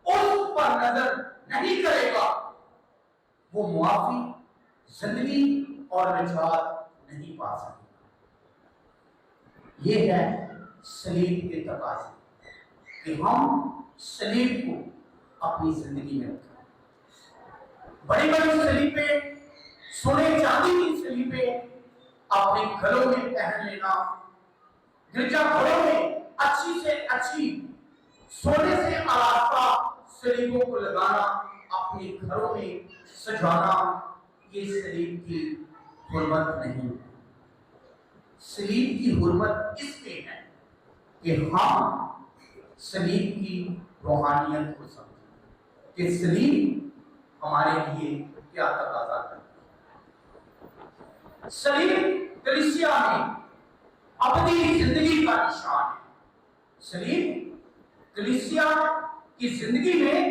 اس پر نظر نہیں کرے گا، وہ معافی، زندگی اور نجات نہیں پا سکے گا. یہ ہے صلیب کے تقاضے کہ ہم صلیب کو اپنی زندگی میں رکھیں. بڑی بڑی سلیبیں، سونے چاندی کی سلیبیں اپنے گھروں میں پہن لینا، گرجا گھروں میں اچھی سے اچھی سونے سے آراستہ سلیبوں کو لگانا، اپنے گھروں میں سجانا، یہ صلیب کی حرمت نہیں ہے. صلیب کی حرمت اس میں ہے کہ ہم صلیب کی روحانیت کو سمجھیں کہ صلیب ہمارے لیے کیا تقاضا کرتا ہے. صلیب کلیسیا میں ابدی زندگی کا نشان ہے. صلیب کلیسیا کی زندگی میں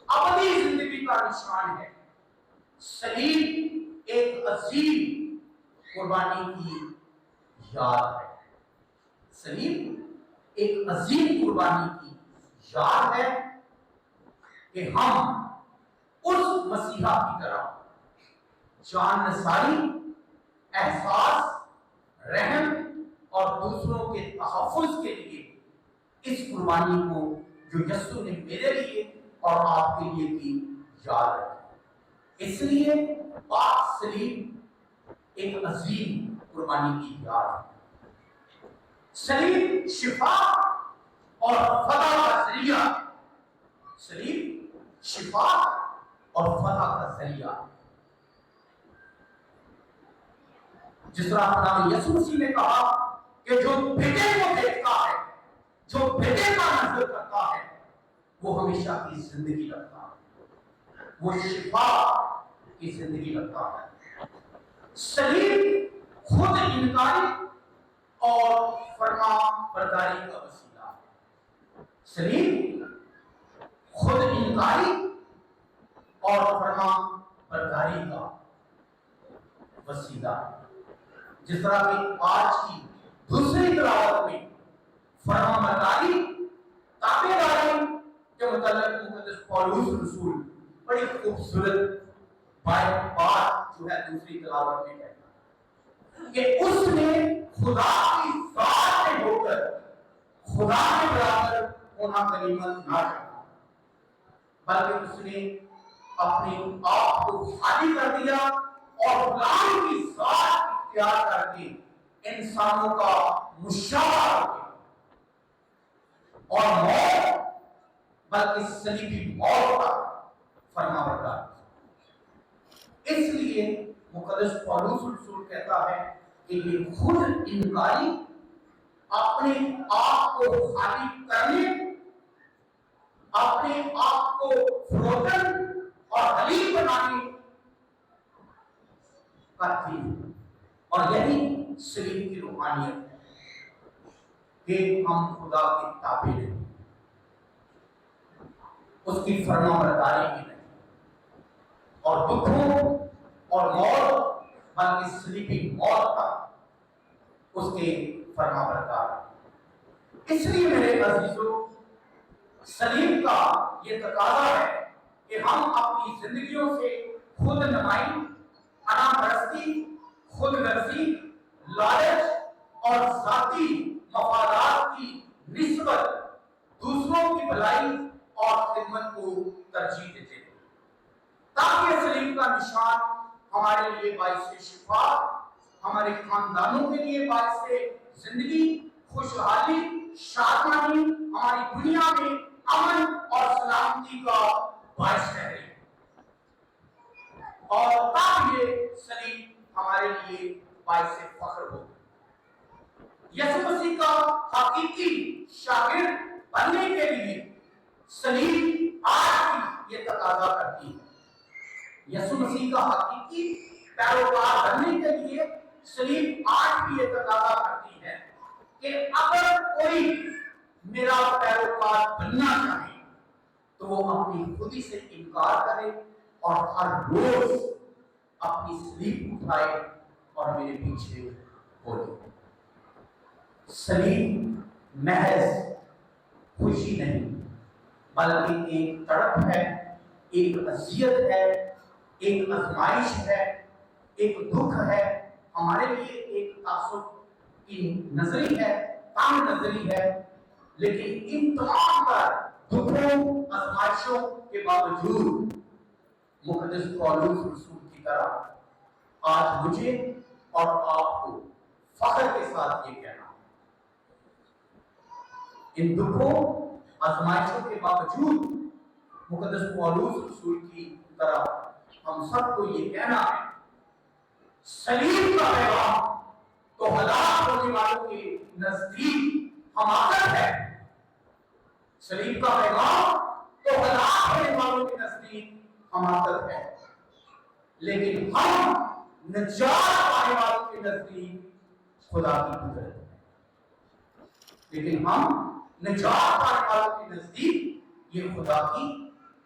ابدی زندگی کا نشان ہے. صلیب ایک عظیم قربانی کی یاد ہے. صلیب ایک عظیم قربانی کی یاد ہے کہ ہم اس مسیحا کی طرح جان نثاری، احساس، رحم اور دوسروں کے تحفظ کے لیے اس قربانی کو جو یسوع نے میرے لیے اور آپ کے لیے بھی یاد رکھے۔ اس لیے پاک صلیب ایک عظیم قربانی کی یاد ہے۔ صلیب شفا اور فتح کا ذریعہ، صلیب شفا اور فتح کا ذریعہ۔ جس طرح خدا یسوع مسیح نے کہا کہ جو بیٹے کو دیکھتا ہے، جو بیٹے کا نظر کرتا ہے، وہ ہمیشہ کی زندگی رکھتا ہے، وہ شفا کی زندگی رکھتا ہے۔ صلیب خود انکاری اور فرما برداری کا وسیلہ ہے۔ صلیب خود انکاری اور فرما برداری کا وسیلہ ہے۔ جس طرح کہ آج کی دوسری تلاوت میں فرما برداری، تابع داری کے متعلق مقدس پولس رسول بڑی خوبصورت بات جو ہے دوسری تلاوت میں کہتا ہے کہ اس نے خدا کی ذات میں ہو کر خدا کے برابر ہونا غنیمت نہ جانا، بلکہ اس نے اپنے آپ کو خالی کر دیا اور غلام کی ذات اختیار کر کے انسانوں کا مشابہ ہو گیا اور موت، بلکہ صلیبی موت کا فرما بردار۔ اس لیے مقدس پولس رسول کہتا ہے کہ یہ خود انکاری، اپنے آپ کو خالی کرنے، اپنے آپ کو فروتن اور حلیف بنانے کا تھی، اور یہی صلیب کی روحانیت ہے کہ ہم خدا کے تابع نہیں، اس کی فرما برداری کی نہیں، اور دکھوں اور موت، بلکہ صلیبی موت کا اس کے فرما بردار۔ اس لیے میرے عزیزوں، صلیب کا یہ تقاضا ہے کہ ہم اپنی زندگیوں سے خود نمائی، انا پرستی، خود غرضی، لالچ اور ذاتی مفادات کی نسبت دوسروں کی بھلائی اور خدمت کو ترجیح دیتے ہیں، تاکہ صلیب کا نشان ہمارے لیے باعث شفا، ہمارے خاندانوں کے لیے باعث زندگی، خوشحالی، شادمانی، ہماری دنیا میں امن اور سلامتی کا باعث ٹھہرے، اور تب یہ صلیب ہمارے لیے باعث فخر ہو۔ یسوع مسیح کا حقیقی شاگرد بننے کے لیے صلیب آج بھی یہ تقاضا کرتی ہے۔ یسوع مسیح کا حقیقی پیروکار بننے کے لیے صلیب آج بھی یہ تقاضا کرتی ہے کہ اگر کوئی میرا پیروکار بننا چاہے تو وہ اپنی خودی سے انکار کرے اور ہر روز اپنی صلیب اٹھائے اور میرے پیچھے بولے۔ صلیب محض خوشی نہیں، بلکہ ایک تڑپ ہے، ایک اذیت ہے، ایک آزمائش ہے، ایک دکھ ہے، ہمارے لیے ایک تعصب کی نظری ہے، تنگ نظری ہے، لیکن ان تمام پر دکھوں، آزمائشوں کے باوجود مقدس پولس رسول کی طرح آج مجھے اور آپ کو فخر کے ساتھ یہ کہنا، ان دکھوں، آزمائشوں کے باوجود مقدس پولس رسول کی طرح ہم سب کو یہ کہنا ہے، صلیب کا پیغام تو ہلاک ہونے والوں کے نزدیک حماقت ہے، صلیب کا پیغام تو ہلاک ہونے والوں کے نزدیک حماقت ہے، لیکن ہم نجات پانے والوں کے نزدیک خدا کی قدرت ہے، لیکن ہم نجات پانے والوں کے نزدیک یہ خدا کی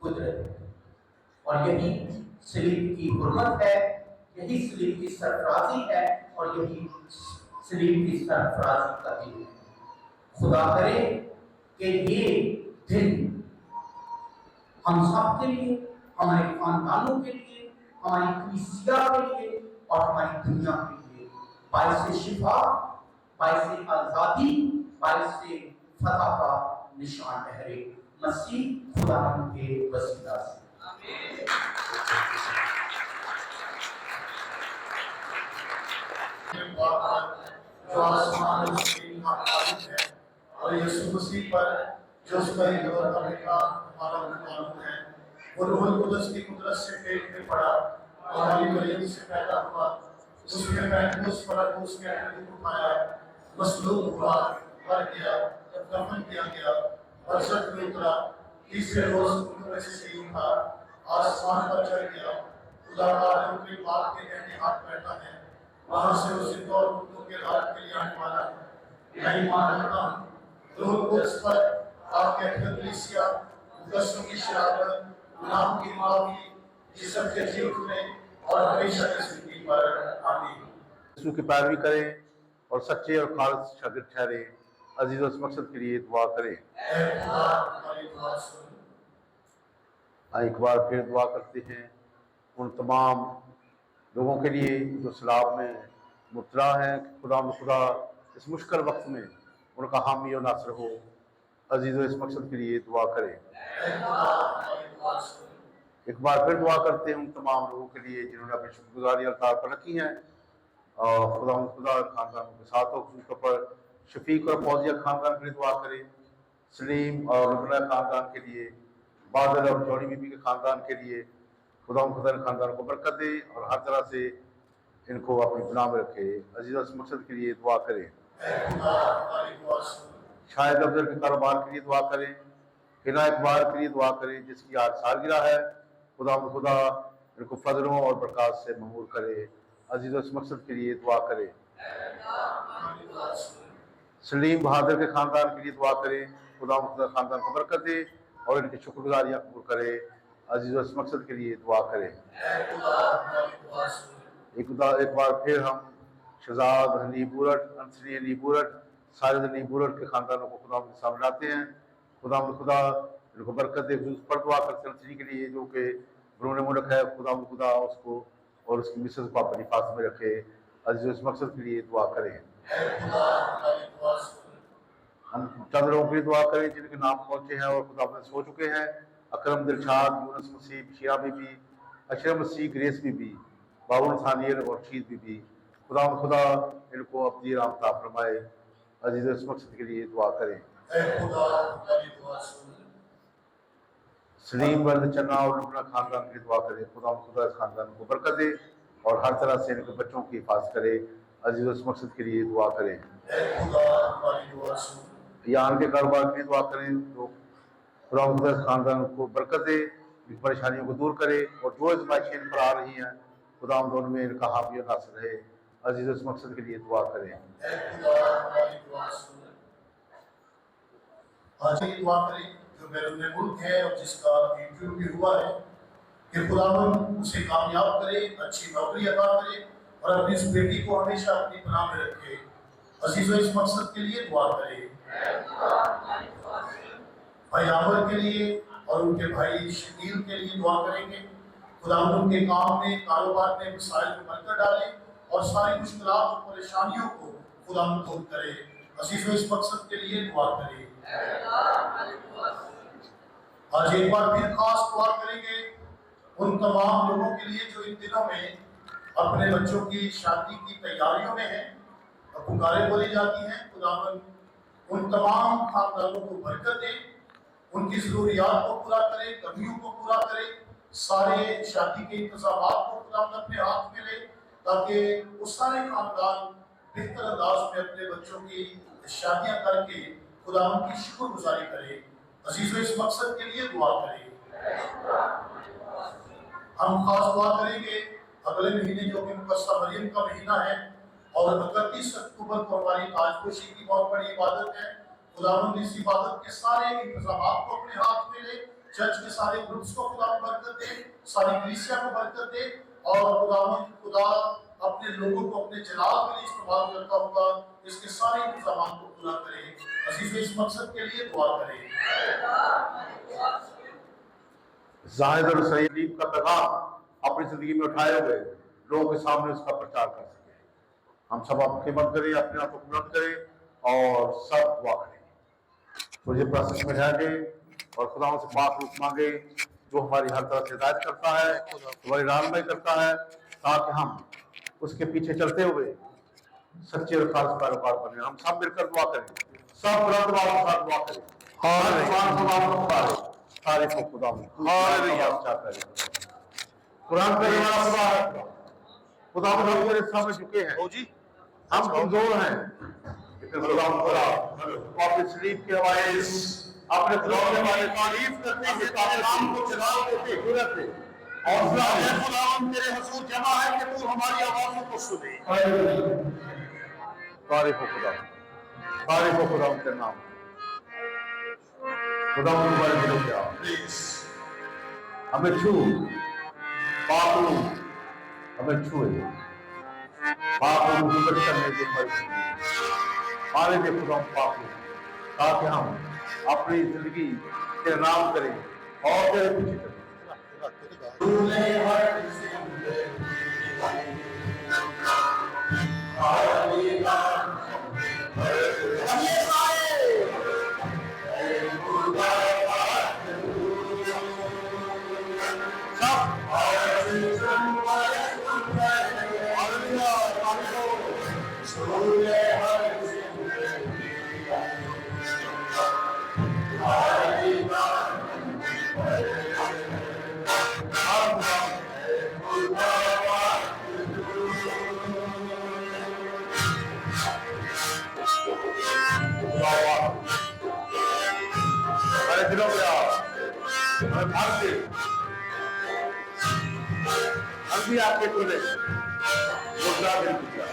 قدرت ہے، اور یہی صلیب کی حرمت ہے، یہی صلیب کی سرفرازی ہے، اور یہی صلیب کی سرفرازی کا دن ہے۔ خدا کرے کہ یہ دن ہم سب کے لیے، ہمارے خاندانوں کے لیے، ہماری کلیسیا کے لیے اور ہماری دنیا کے لیے باعث شفا، باعث آزادی، باعث فتح کا نشان ٹھہرے۔ मसीह खुदा के वसीला से। जो आसमान और जमीन का मालिक है और यीशु मसीह पर जो उसका इल्म का हमारा कानून है, वो रूह कुदस की कुदरत से पेट में पड़ा और हमारी मरियम से पैदा हुआ, उसके महफूज पर उसने अपने दुख उठाया, मसलूब हुआ, मर गया, दफन किया गया और सच में उतरा, तीसरे रोज मृत्यु में से जी उठा, आसमान पर चढ़ गया, खुदा का अपने बाप के दाहिने हाथ बैठा है, वहां से उस जिंदा और मुर्दों के राज के लिए आने वाला है। मैं ईमान रखता हूं रूह कुदस पर, आपके कलीसिया, मुकद्दसों की शराबत, गुनाहों की माफी, जिस्म के जी उठने और हमेशा की जिंदगी पर। आमीन। यीशु की पैरवी करें और सच्चे और खालिस शागिर्द ठहरे। अजीज और इस मकसद के लिए दुआ करें। ऐ खुदा हमारी दुआ सुन। एक बार फिर दुआ करते हैं उन तमाम लोगों के लिए जो सलाब में मुब्तला हैं। खुदा इस मुश्किल वक्त में उनका हामी और नासर हो। अजीज और इस मकसद के लिए दुआ करें। ऐ खुदा हमारी दुआ सुन। एक बार फिर दुआ करते हैं उन तमाम लोगों के लिए जिन्होंने अपनी शुक्रगुजारी अल्तार पर रखी हैं। खुदा खानदान के साथ हो, उनके पर शफीक और फौजिया खानदान के लिए दुआ करें। सलीम और रुबना खानदान के लिए, बादल और जौनी बीबी के खानदान के लिए खुदा खानदान को बरकत दे और हर तरह से इनको अपनी गुनाह में रखे। अजीज इस मकसद के लिए दुआ करें। ऐ खुदा हमारी दुआ सुन। शायद अफजल के कारोबार के लिए दुआ करें। हिना इकबाल के लिए दुआ करें जिसकी आज सालगिरह है। खुदा इनको फजलों और बरकत से ममूर करे। अजीज इस मकसद के लिए दुआ करें। सलीम बहादुर के खानदान के लिए दुआ करें। खुदा खानदान को बरकत दे और इनकी शुक्रगुजारियाँ कबूल करे। अजीज इस मकसद के लिए दुआ करें। एक बार फिर हम शहजाद हनी बूरट, अंसनी हनी बूरट, साजिद हनी बूरट के खानदानों को खुदा के सामने लाते हैं। खुदा इनको बरकत दे। पर दुआ करते हैं अंसनी के लिए जो कि बरूने मुल्क है। खुदा उसको और उसकी मिसेस को अपनी पास में रखे। अजीज इस मकसद के लिए दुआ करें। हम चंद लोगों के लिए दुआ करें जिनके नाम पहुंचे हैं और खुदा अपने सो चुके हैं। अकरम दिलशाद, यूनुस मसीह, शीरा बीबी, अशरफ मसीह, ग्रेस बीबी, बाबुल सानियर और शीद बीबी। खुदा इनको अपनी रामता फरमाए। अजीज इस मकसद के लिए दुआ करें। सलीम वर्द चन्ना और अपना खानदान के लिए दुआ करें। खुदा इस खानदान को बरकत दे और हर तरह से इनके बच्चों की हिफाजत करे। अजीज इस मकसद के लिए दुआ करें। यान के कारोबार के लिए दुआ करें। तो खुदा इस खानदान को बरकत दे, परेशानियों को दूर करे और जो आजमाइशें इन पर आ रही हैं खुदा दोनों में इनका हामी और नासर रहे। अजीज इस मकसद के लिए दुआ करें। आज ये दुआ करें जो बैरून मुल्क है और जिसका इंटरव्यू भी हुआ है कि खुदावंद उसे कामयाब करे, अच्छी नौकरी अता करे और अपनी इस बेटी को हमेशा अपनी पनाह में रखे। अजीजों इस मकसद के लिए दुआ करें। भाई आमर के लिए और उनके भाई शकील के लिए दुआ करेंगे। खुदावंद उनके काम में, कारोबार में, वसाइल में बरकत डाले और सारी मुश्किलात और परेशानियों को खुदावंद दूर करे। अजीजों इस मकसद के लिए दुआ करें। आज एक बार फिर खास दुआ करेंगे उन तमाम लोगों के लिए जो इन दिनों में अपने बच्चों की शादी की तैयारियों में हैं और पुकारें बोली जाती हैं। खुदावंद उन तमाम खानदानों को बरकत दे, उनकी जरूरियात को पूरा करे, कमियों को पूरा करे, सारे शादी के इंतजामात को खुदावंद अपने हाथ में ले ताकि वो सारे खानदान बेहतर अंदाज में अपने बच्चों की शादियां करके खुदावंद की शुक्रगुजारी करे। अजीजों इस मकसद के लिए दुआ करें। हम खास दुआ करेंगे अगले महीने जो कि मुकद्दसा मरियम का महीना है और 31 अक्टूबर को हमारी ताजपोशी की बहुत बड़ी इबादत है। खुदावंद इस इबादत के सारे इंतजामात को अपने हाथ में ले, चर्च के सारे ग्रुप्स को खुदावंद बरकत दे, सारी कलीसिया को बरकत दे और खुदा अपने लोगों को अपने जलाल के लिए इस्तेमाल करता हुआ इसके सारे इंतजामात को पूरा करे। अजीजों इस मकसद के लिए दुआ करें। जाहिद और सलीम का पैगाम अपनी जिंदगी में उठाए हुए लोगों के सामने उसका प्रचार कर सके। हम सब आपकी मदद करें, अपने आप को बुलंद करें और सब दुआ करें। मुझे प्रोसेस में जाएंगे اور خداوند سے پاک روح مانگے جو ہماری ہر طرح سے ہدایت کرتا ہے، ہماری رہنمائی کرتا ہے، تاکہ ہم اس کے پیچھے چلتے ہوئے سچے اور خالص پیروکار بنے۔ ہم سب مل کر دعا کریں، سب بلند آواز کے ساتھ دعا کریں۔ تعریف ہو خداوند، قرآن کا روایت خدا ہے، خداوند ہم تیرے سامنے جھکے ہیں، ہم کمزور ہیں، لیکن خداوند خدا تو اپنے سلیب کے حوالے اپنے خداوند والے تعریف کرتے ہیں، تیرے نام کو جلال دیتے حضرت سے حوصلہ ہے۔ خداوند تیرے حضور جمع ہے کہ تو ہماری آوازوں کو سنے۔ تعریف ہو خداوند، تعریف ہو خداوند تیرے نام، خداوند ہمارے دلوں کے آپ ہمیں چھو، پاک روح ہمیں چھوئے، پاک روح مدد کرنے کے ہمارے لیے خداوند پاک روح، تاکہ ہم اپنی زندگی تیرے نام کریں اور تیرے پیچھے چلیں۔ ہمارے دلوں میں آپ ہمیں بھر دے، ہم بھی آپ کے کھلے روزگار دل کیا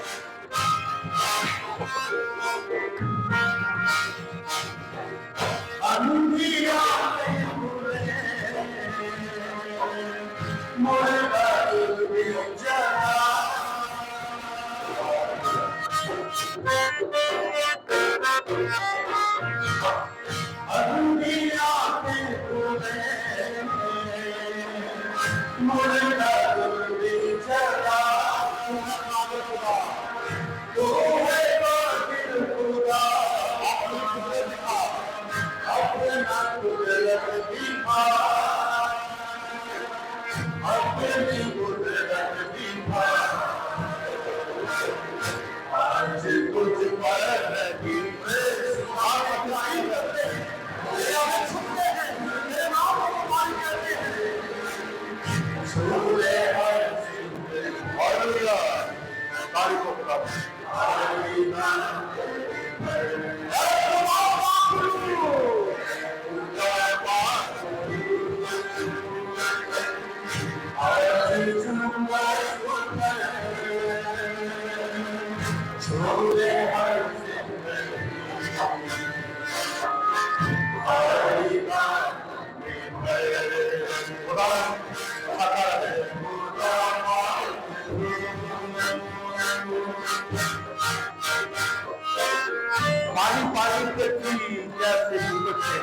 ہماری پارٹی کی جیسے ضرورت ہے،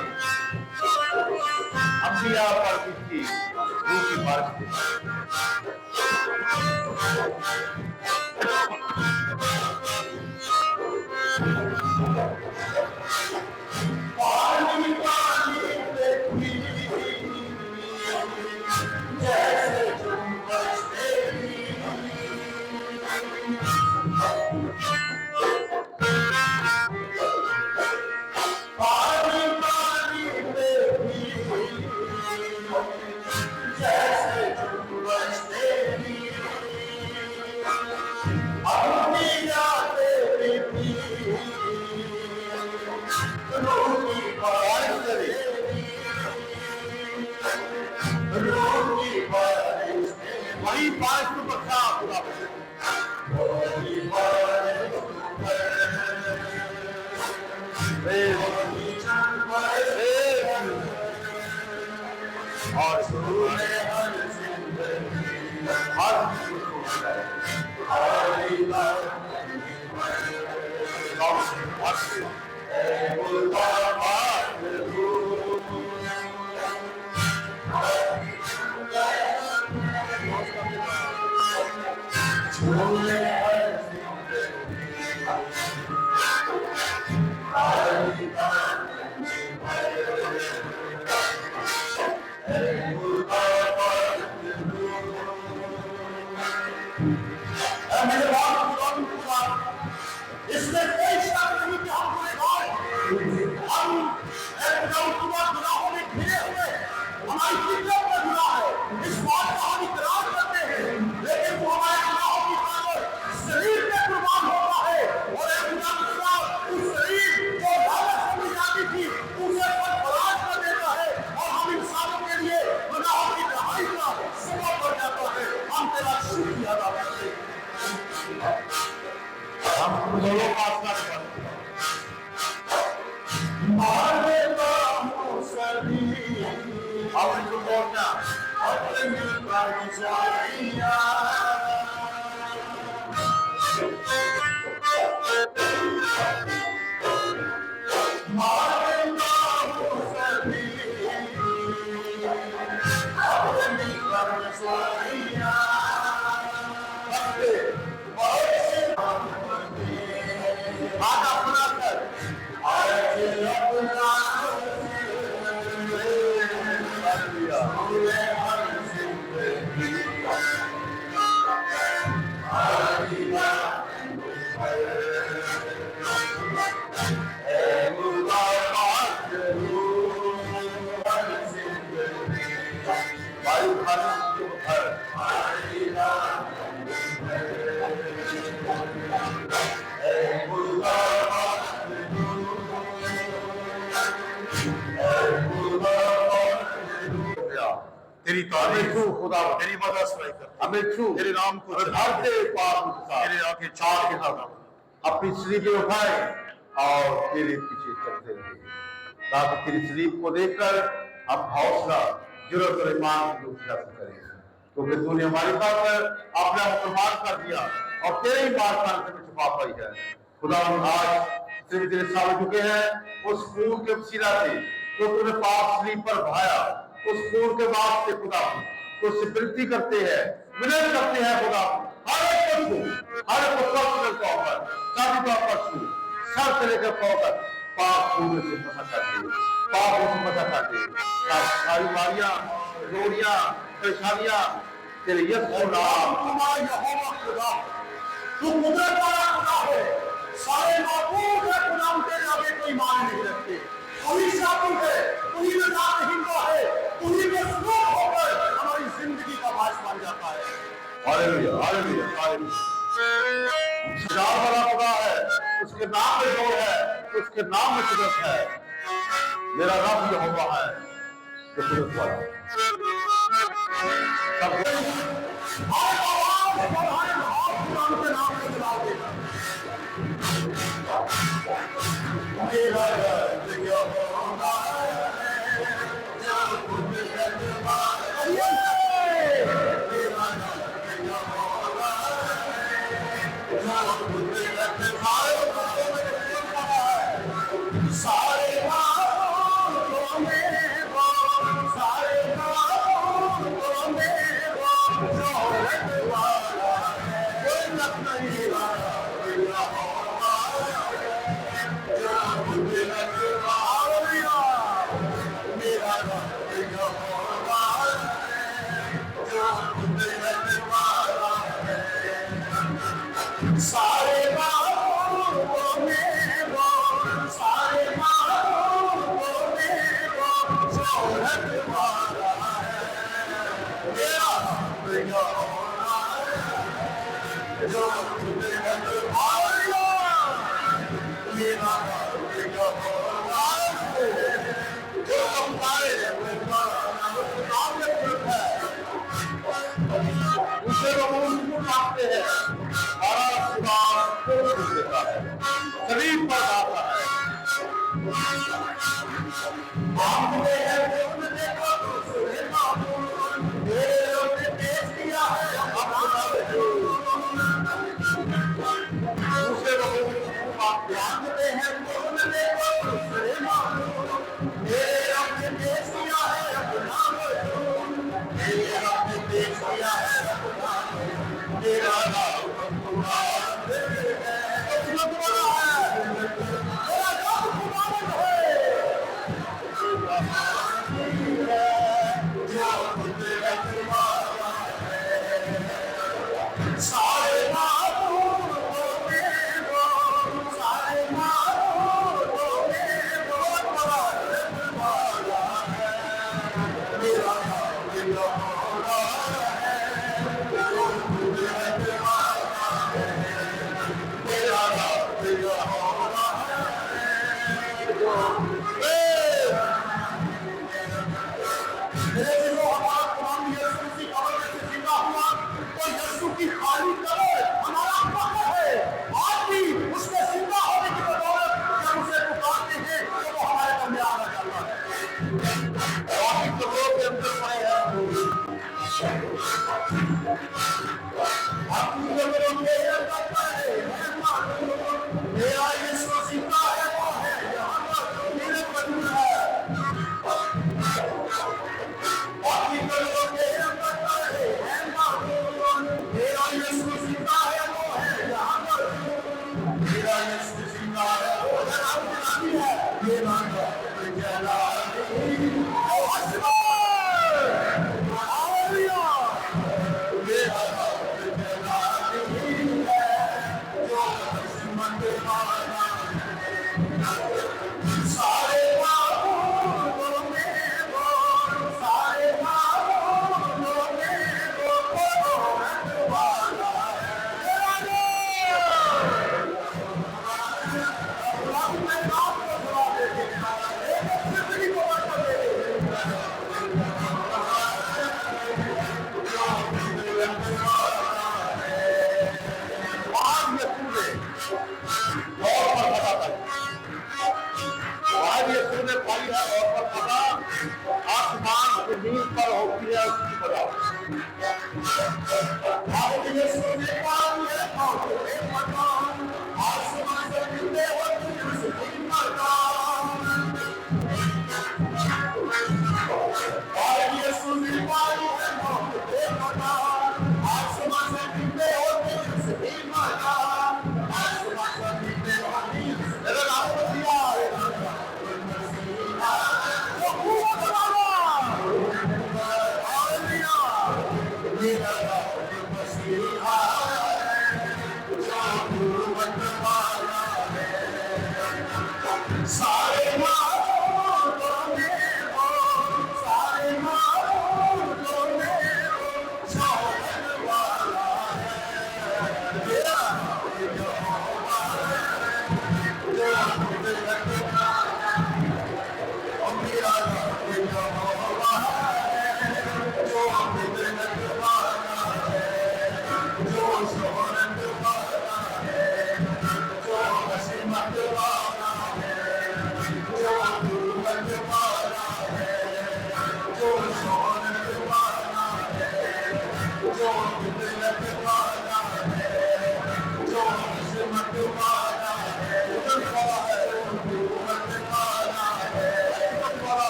انبیاء پر کی روح کی بارش ہے۔ وہی بارش کو بچا خدا तेरी तारीफ खुदा, तेरी मदद सुनाई कर, तेरे नाम को धरते पाक तेरे आगे चार के साथ अपनी स्लीपें उठाए और तेरे पीछे चलते रहे, ताकि तेरी स्लीप को देखकर हम हौसला जुर्रत और ईमान की दूसरी हासिल करें, क्योंकि तूने हमारी खातर अपना मुसलमान कर दिया और तेरे ही बादशाह में छुपा पाई है। खुदा आज सिर्फ तेरे सामने झुके हैं उस खून के वसीला से जो तूने पाक स्लीप पर बहाया, उस खून के बाद से खुदा तो उससे विनती करते हैं, विनय करते हैं खुदा, हर एक को स्वस्थ तौर पर, शादी तौर पर छू, सर से लेकर पाँव तक पाक खून से मसा कर दे, पाक से मसा कर दे, सारी बीमारियां, रोड़ियां, परेशानियां तेरे यीशु नाम खुदा, तू कुदरत वाला खुदा है, सारे माबूद है खुदा, तेरे आगे कोई मान नहीं रखते, कोई शादी है, कोई नजात हिंदा है, कोई मजबूत होकर हमारी जिंदगी का बास बन जाता है। Hallelujah, hallelujah, hallelujah. सजाद वाला खुदा है, उसके नाम में जोर है, उसके नाम में कुदरत है। मेरा रब यहोवा है, जो कुदरत वाला है। सब के नाम में बुलाओ देगा। मेरा रब यहोवा है,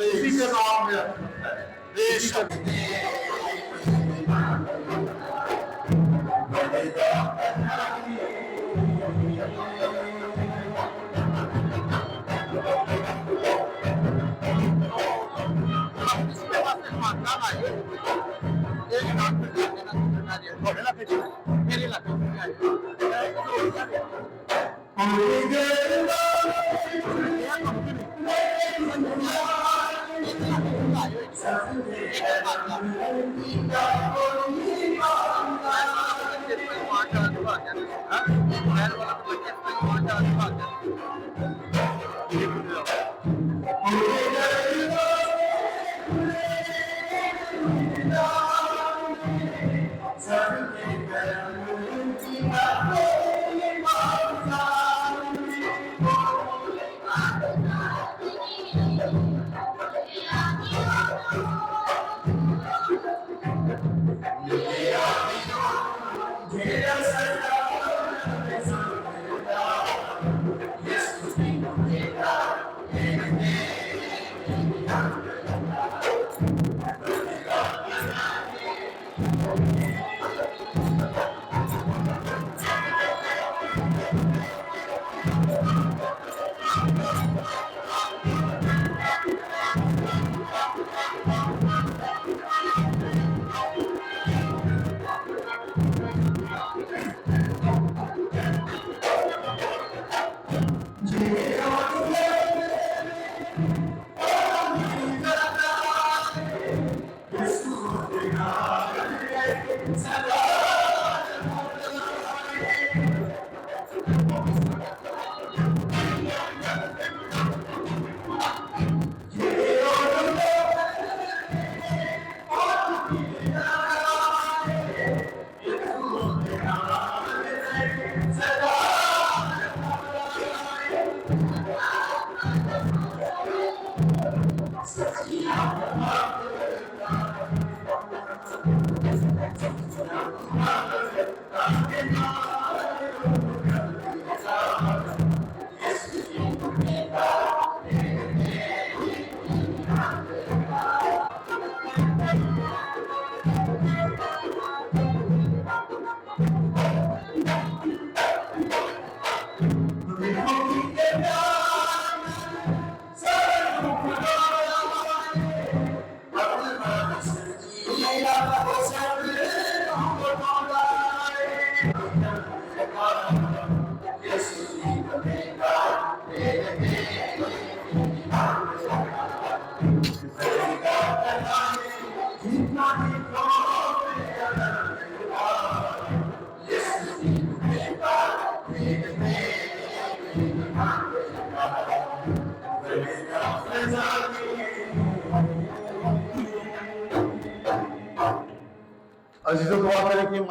इसी के नाम में देश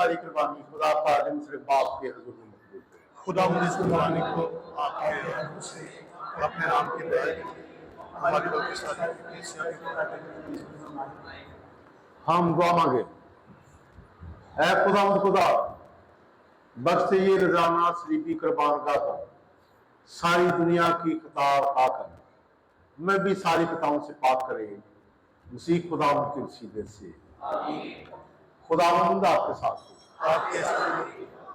हमारी कुर्बानी खुदा पाक दूसरे बाप के हुजूर में मकबूल करे। खुदा इस कुर्बानी को आपके रहम से अपने नाम की दया के लिए हमारी बल्कि हम दुआ मांगे। ऐ खुदा बख्श ये रोजाना सलीबी कुर्बान गाता सारी दुनिया की खता आकर मैं भी सारी खताओं से पाक करे मसीह खुदा के वसीले से। खुदावंद आपके साथ हो।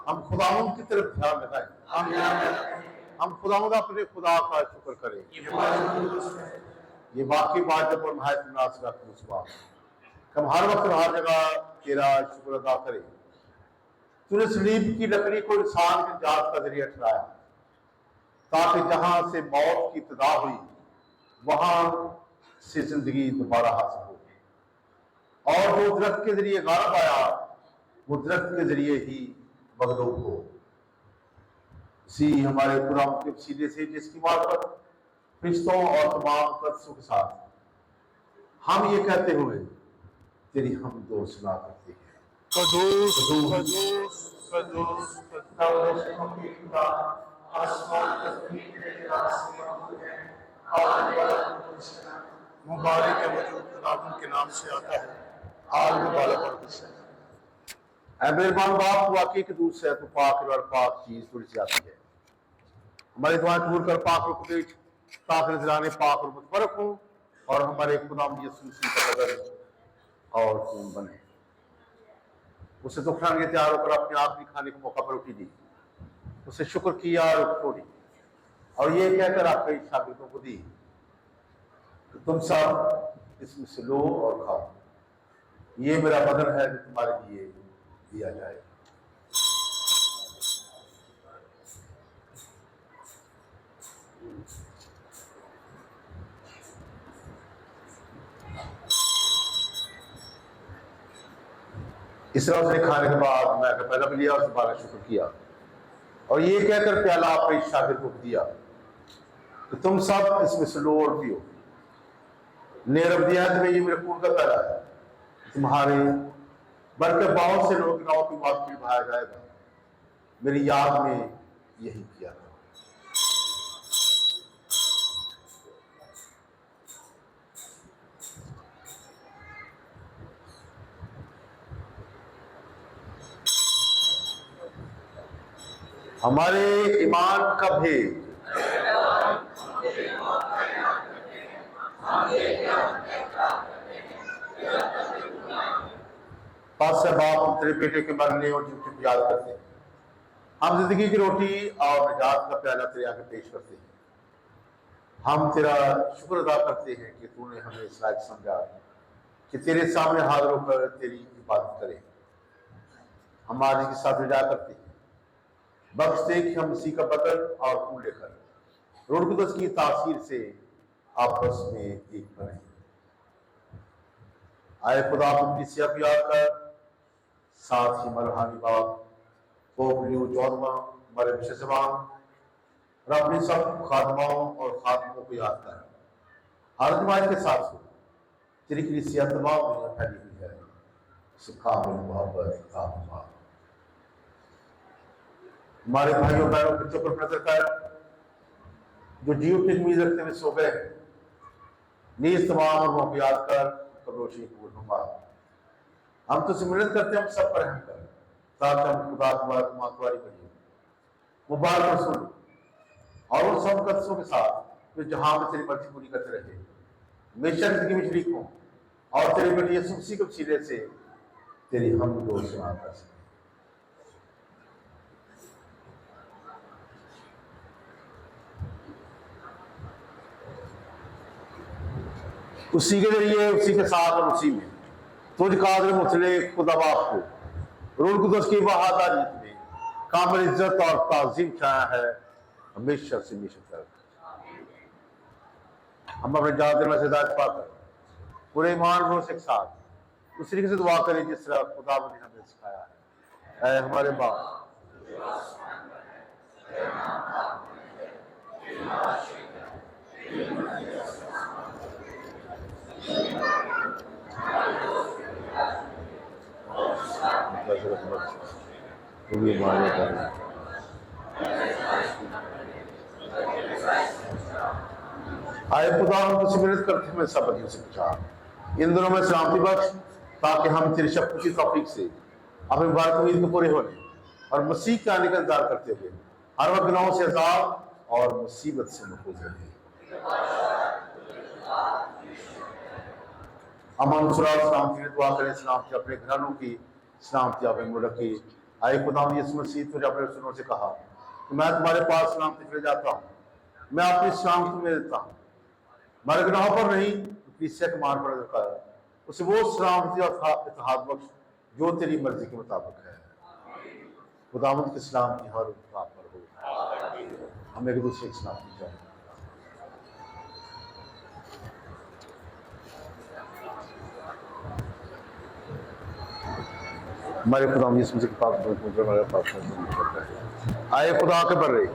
हम खुदावंद की तरफ ध्यान लगाएं। हम खुदावंद अपने खुदा का शुक्र करें। ये वाकई वाजिब और नहायत मुनासिब है हम हर वक्त हर जगह तेरा शुक्र अदा करें। तूने सलीब की लकड़ी को इंसान की जात का जरिया ठहराया ताकि जहां से मौत की इब्तिदा हुई वहां से जिंदगी दोबारा हासिल हो और जो दरख्त के जरिए गायब आया वो दरख्त के जरिए ही मगलूब हो। इसी हमारे खुदा के वसीले से जिसकी मार्फत फरिश्तों और तमाम कदसों के साथ हम ये कहते हुए तेरी हम दो सुना करते हैं। कदूस कदूस कदूस मुबारक है वजूद खुदावंद के नाम से आता है। आल मुबारक और खुश है। ऐ मेहरबान बाप वाकई कदूस है तो पाक और पाक चीज थोड़ी सी आती है। हमारी दुआएं कबूल कर पाक और कुदरत ताकि नजराने पाक और मुतबरक हो और हमारे खुदा यीशु मसीह का बदल और खून बने। उसे दुखलाने के तैयार होकर अपने आखिरी खाने के मौका पर रोटी दी, उसे शुक्र किया और छोड़ी और ये कहकर आपके शागिर्दों को दी कि तुम सब इसमें से लो और खाओ, ये मेरा बदन है जो तुम्हारे लिए दिया जाए। इस तरह उसने खाने के बाद मैं पहला भी लिया और दोबारा शुक्र किया और ये कहकर प्याला अपने शागिर्द को दिया कि तुम सब इसमें से लो और पियो, नेरबदियात में ये मेरे खून का प्याला है, तुम्हारे बल्कि बहुत से लोग गुनाहों की माफी निभाया जाएगा। मेरी याद में यही किया था। हमारे ईमान का भेद पास से बाप तेरे बेटे के मरने और झूठ की याद करते हैं। हम जिंदगी की रोटी और निजात का प्याला तेरे आगे पेश करते हैं। हम तेरा शुक्र अदा करते हैं कि तूने हमें इस लायक समझा कि तेरे सामने हाजिर होकर तेरी इबादत करें। हम आज के साथ विदा करते हैं। बख्श दे कि हम इसी का बदल और खून लेकर रूह कुदस की तासीर से आपस में एक बने। आए खुदा अपनी सिया को याद कर, साथ ही मरहानी बाप पोप लियो 14वां हमारे विशेषवान और अपने सब खादमाओं और खादमों को याद कर हर जमात के साथ हो। तेरी कलीसिया तमाम दुनिया फैली हुई है। सुखामिल मोहब्बत का हमारे भाइयों बहनों बच्चों पर नजर कर जो जीव की उम्मीद रखते हुए सो गए, नीज तमाम और को याद कर रोशनी कबूल फरमा। हम तो सिमरन करते हैं, हम सब पर रहम कर ताकि हम खुदा तुम्हारी बनिए। मुबारक रसूल और उन सब कदसों के साथ जो जहां में तेरी मर्जी पूरी करते रहे हमेशा जिंदगी में शरीक हो और तेरे बेटे यीशु मसीह के वसीले से तेरी हम दो सुना कर सकें। उसी के जरिए उसी के साथ और उसी में तुझ कादर मुतले खुदा बाप को रूह कुदस की वहादानियत में कामिल इज्जत और ताज़ीम छाया है हमेशा से हमेशा तक। हम अपने जाते में से हिदायत पाकर पूरे ईमान भरोसे के साथ उस तरीके से दुआ करें जिस तरह खुदा ने हमें सिखाया है। ऐ हमारे बाप Thank you. बजरत बख्श तू भी हमारे कर। आए खुदा हम तुझसे मिन्नत करते हैं सब बदियों से बचा, इन दिनों में सलामती बख्श ताकि हम तेरी शक्ति की तौफीक से अपने मुबारक उम्मीद को पूरे होने और मसीह के आने का इंतजार करते हुए हर वक्त गुनाहों से आजाद और मुसीबत से महफूज रहे। अमन सुराग सलामती में दुआ करें, सलामती अपने घरानों की, सलामती अपने मुल्क की। आए खुदा यीशु मसीह तुझे अपने रसूलों से कहा कि मैं तुम्हारे पास सलामती चले जाता हूँ, मैं अपनी सलामती में देता हूँ, हमारे गुनाहों पर नहीं कलीसिया के मार्ग पर रखा है, उसे वो सलामती और इत्तेहाद बख्श जो तेरी मर्जी के मुताबिक है। खुदावंद की सलामती हर आप पर हो, हम एक दूसरे की सलामती चाहें। हमारे खुदा यीशु मसीह के पास हमारे पास आए खुदा के बर रही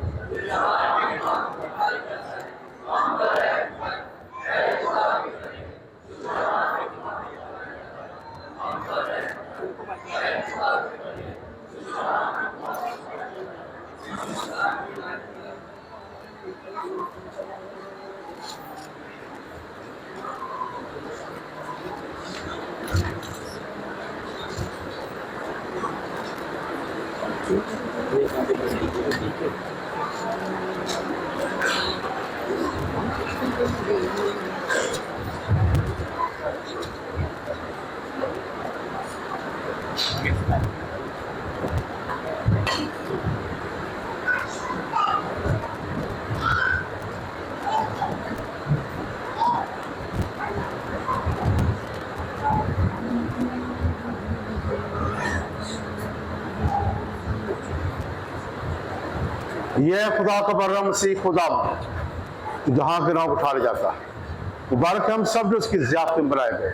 ये खुदा का बर्रम मसीह खुदा जहाँ के नाम उठा ले जाता है। मुबारक हम सब जो उसकी ज़ियाफ़त में बनाए गए।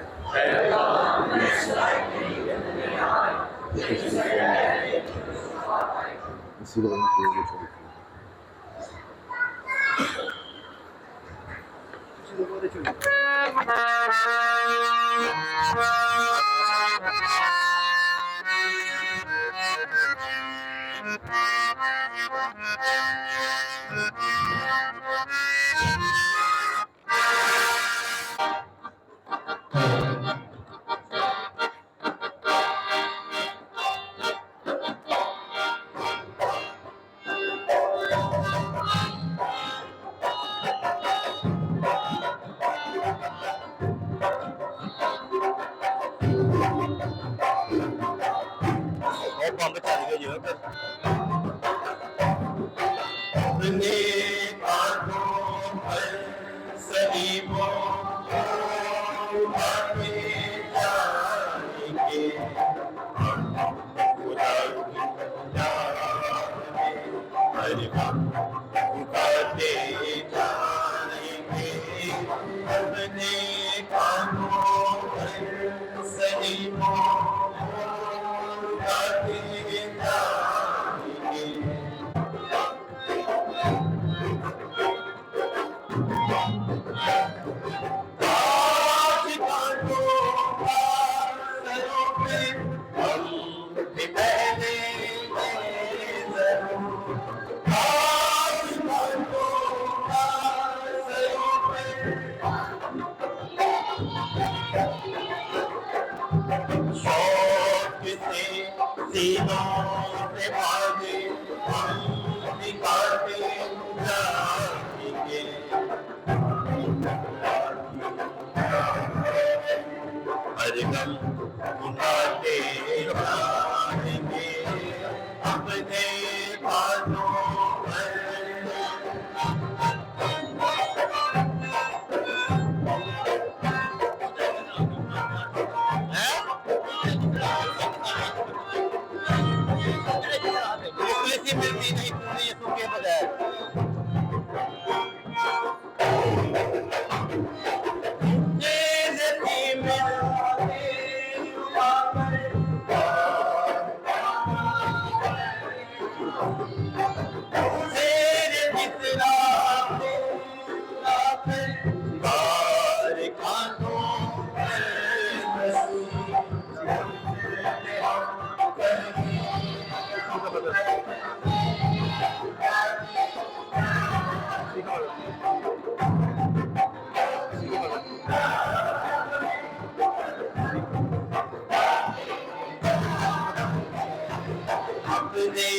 اپنے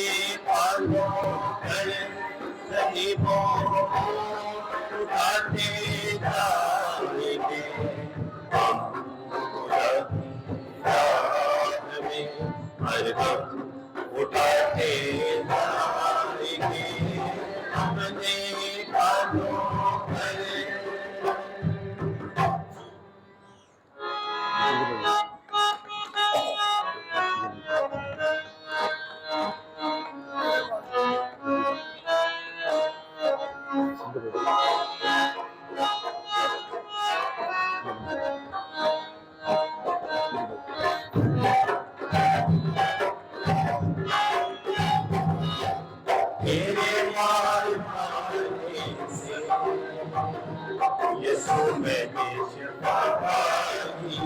پالوں پر رحیموں اٹھاتے جائیں گے ہم رات میں ہر وقت اٹھاتے جائیں گے اپنے پالوں پر تیرے مار مارنے سے یسوع میں نے شفا پائی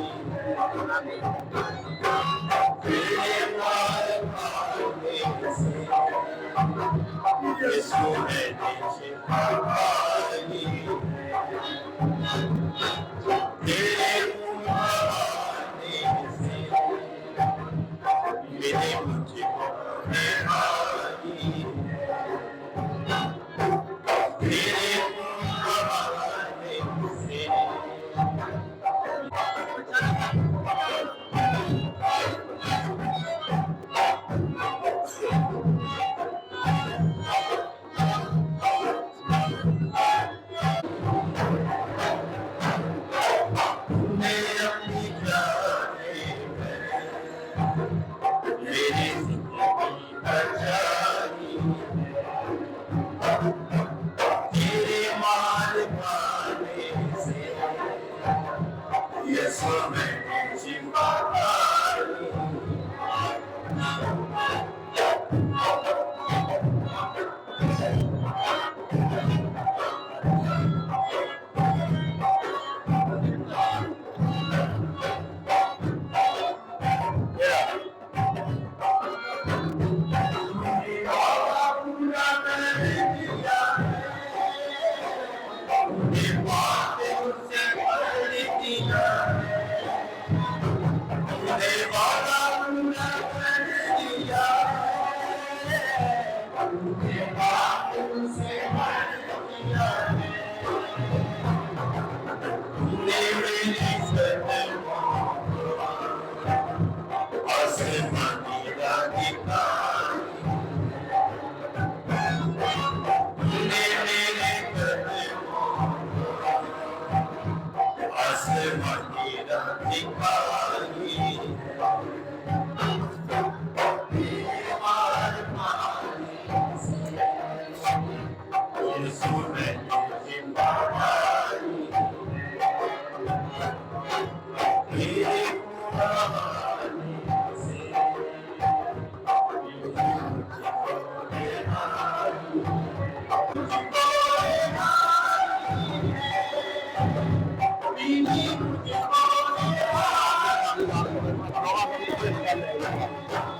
تیرے مار مارنے سے یسوع میں نے شفا پائی تیرے مارنے سے میرے مجھ کو رہائی تیرے مارنے سے میں اپنی جانے میری زندگی بچائی تیرے مار مارنے سے یسوع میں نے شفا پائی پورا کر دیا یہ باتیں مجھ سے کر دیا یہ وعدہ پورا کر دیا یہ باتیں مجھ سے کر دیا میری قدموں آسمانی راہ دکھائی میرے قدموں آسمانی راہ دکھائی مار مارنے سے یسوع میں نے شفا پائی تیرے مارنے سے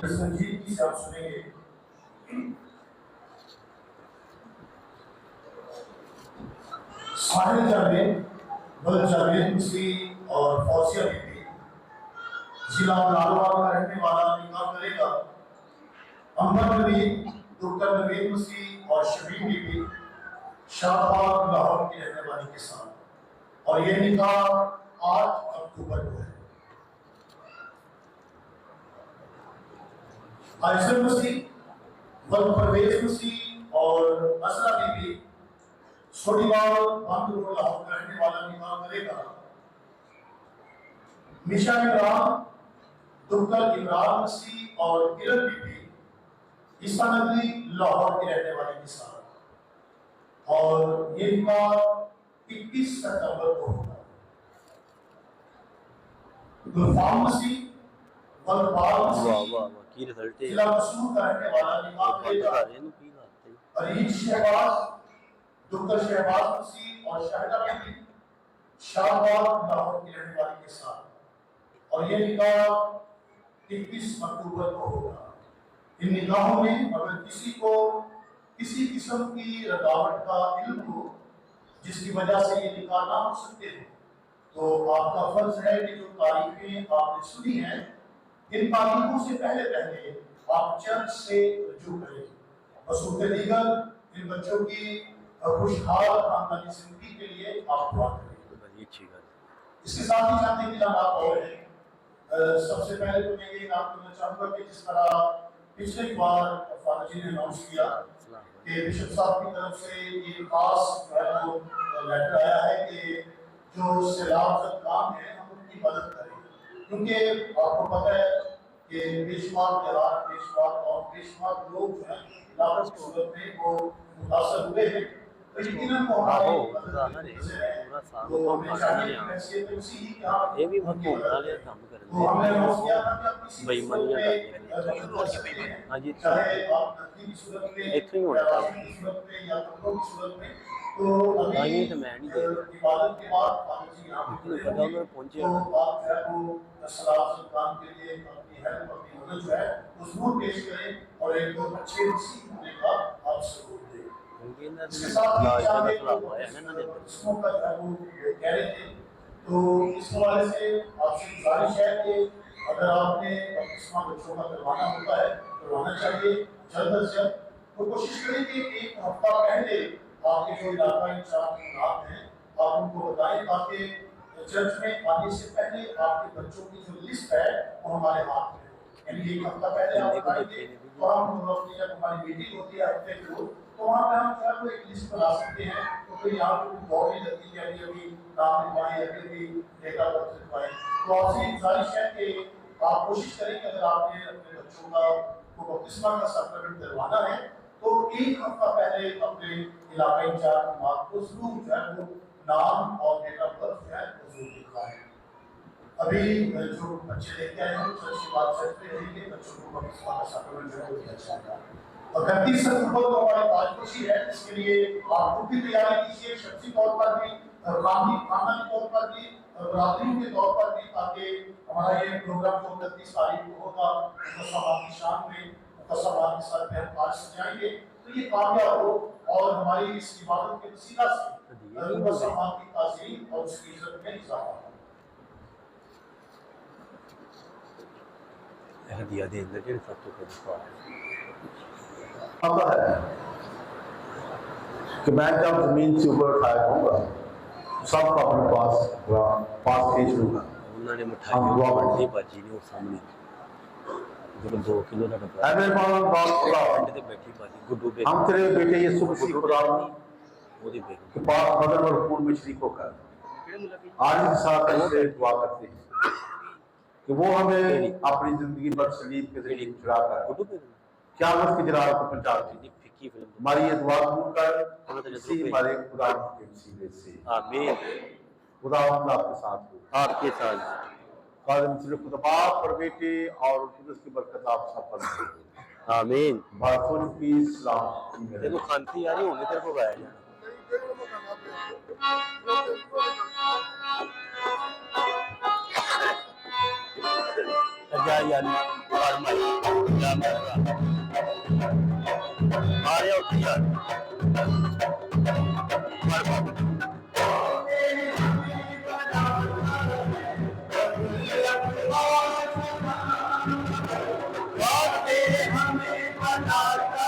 سنجیدگی سے آپ سنیں گے ساحل جاوید بلد جاوید مسیح اور فوزیہ بی بی ضلع لالوال کا رہنے والا نکاح کرے گا امبر نوید دکتر نوید مسیح اور شبین بی بی شاہباد لاہور کی رہنے والی کے ساتھ اور یہ نکاح 8 اکتوبر کو ہے عائشہ مسیح ولد پرویز مسیح اور اسرا بی بی سوڑیوال باندرو لاہور کا رہنے والا نکاح کرے گا میشا عمران دکتر عمران مسیح اور ارن بی بی عیسیٰ نگری لاہور کے رہنے والے کے ساتھ اور یہ نکاح 21 ستمبر کو ہوگا گلفام مسیح ولدبال مسیح ضلع مسعود کا رہنے والا نکاح کرے گا فرید شہباز دکتر شہباز مسیح اور شاہدہ بی بی شاہباد لاہور کی رہنے والی کے ساتھ اور یہ نکاح 21 اکتوبر کو ہوگا ان نکاحوں میں اگر کسی کو کسی قسم کی رکاوٹ کا علم ہو جس کی وجہ سے یہ نکاح نہ ہو سکتے ہو تو آپ کا فرض ہے کہ جو تاریخیں آپ نے سنی ہیں ان تاریخوں سے پہلے आप चर्च से रजू करें। बसूरत दीगर इन बच्चों की खुशहाल खानदानी जिंदगी के लिए आप दुआ करें। इसके साथ ही चंद इंतजामात और हैं। सबसे पहले तो मैं ये काम करना चाहूँगा कि जिस तरह पिछली बार फादर जी ने अनाउंस किया कि बिशप साहब की तरफ से ये खास लेटर आया है कि जो सैलाब काम है हम उनकी मदद करें, क्योंकि आपको पता है कि बेशुमार त्योहार, बेशुमार और बेशुमार लोग जो हैं लाभ की सूरत में वो मुतासर हुए हैं। तो यकीनन वो हमारी मदद की वजह है, तो हमें चाहिए कि हैसियत उसी ही कि आप ये भी बहुत वाले काम कर तो हमने अनाउंस किया था कि आप किसी बेईमानियां हाँ जी चाहे आप नकदी की सूरत में इतनी होना या चाहिए। राशि की सूरत में या कपड़ों की सूरत में। तो अभी हाँ, ये तो मैं नहीं दे रहा। इबादत के बाद फादर जी यहाँ पे इतने पता उन्होंने पहुंचे तो आप जो है वो सलाह सुल्तान के लिए अपनी हेल्प, अपनी मदद जो है वो जरूर पेश करें और एक अच्छे नसीब होने का आप जरूर दें। क्योंकि इन्हें इसके साथ ही लाज का चाहे मसला हुआ है ना दे इसको का जो है वो कह रहे थे, तो इस हवाले से आपसे गुजारिश है कि अगर आपने अपने बच्चों का करवाना होता है करवाना चाहिए जल्द अज जल्द। तो कोशिश करें कि एक हफ्ता पहले आपके जो इलाका इंचार्ज हैं आप उनको बताएं, ताकि चर्च में आने से पहले आपके बच्चों की जो लिस्ट है वो हमारे हाथ में हो। यानी एक हफ्ता पहले आप बताएंगे और हम अपनी जब हमारी मीटिंग होती है हफ्ते को, तो वहाँ पे हम जो है वो एक लिस्ट बना सकते हैं। तो फिर यहाँ पे कोई दौड़ नहीं लगती कि अभी अभी नाम लिखवाएं, अभी अभी डेटा बर्थ लिखवाएं। तो आपसे गुजारिश है कि आप कोशिश करें कि अगर आपने अपने बच्चों का को बपतिस्मा का सैक्रामेंट करवाना है तो एक हफ्ता पहले अपने इलाका इंचार्ज मार्ग को जरूर जो है वो नाम और डेट ऑफ बर्थ जो है वो जरूर लिखवाएं। अभी जो बच्चे लेके आए हैं चर्च के बाद चर्च में रहेंगे, बच्चों को बपतिस्मा का सैक्रामेंट जो है वो दिया जाएगा। और 31 अक्टूबर को हमारी ताजपोशी है, इसके लिए आप खुद भी तैयारी कीजिए, शख्सी तौर पर भी, खानदानी तौर पर भी, बरादरियों के तौर पर भी, ताकि हमारा ये प्रोग्राम जो 29 तारीख को होगा मुकस्समात की शान में मुकस्समात के सर पे हम ताज सजाएंगे, तो ये कामयाब हो और हमारी इस इबादत के वसीला से मुकस्समात की ताज़ीम और उसकी इज्जत में इजाफा हो। हदिया दे अंदर के सब तो दिखा आता है कि मैं जब जमीन से ऊपर उठाया होऊंगा सबको अपने पास खींच लूंगा। उन्होंने मिठाई बढ़नी बाजी ने और सामने जो 2 किलो का डब्बा ऐ मेरे पास ते बैठी बाजी गुड्डू बे हम तेरे बेटे यीशु मसीह खुदा ओदी बे के पास बदन और खून में शरीक होकर आज के साथ ऐसे दुआ करते हैं कि वो हमें अपनी जिंदगी पर सलीब के जरिए चढ़ाकर गुड्डू बे क़यामत के जलाल को पहुंचा दे। फिक्की फिल्म हमारी ये दुआ कबूल कर इसी हमारे खुदा के वसीले से आमीन। खुदा आपके साथ हो। आपके साथ खुदा बाप और बेटे और कुदस की बरकत आप सब पर हो। आमीन। बारफुल की सलाम। देखो खांसी आ रही होने तेरे को गाया जाना जा यार और मत जा मेरा आ रहे हो यार हमें बनाता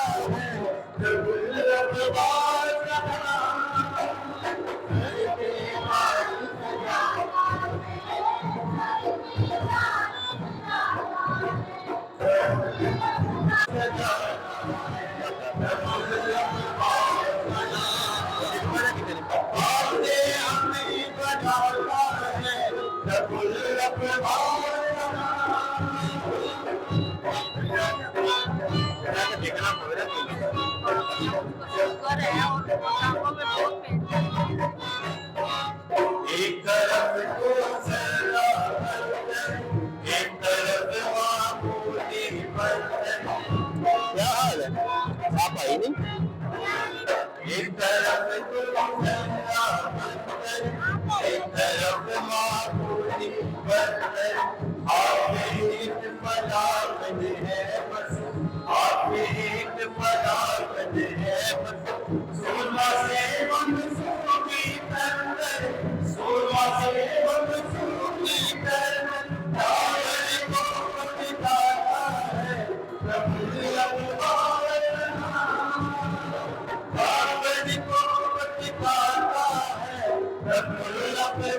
एक तरफ को जरा एक तरफ मामूली बर्तन। क्या हाल है आप आई नहीं? एक तरफ को जरा एक तरफ मामूली बर्तन। आपकी एक मलाकत है बस, आपकी एक मलाकत है बस। सुरमा से मंसूरी तरन, सुरमा से मंसूरी तरन, दामन को पकड़ता है प्रभु। रब्बुल अकबर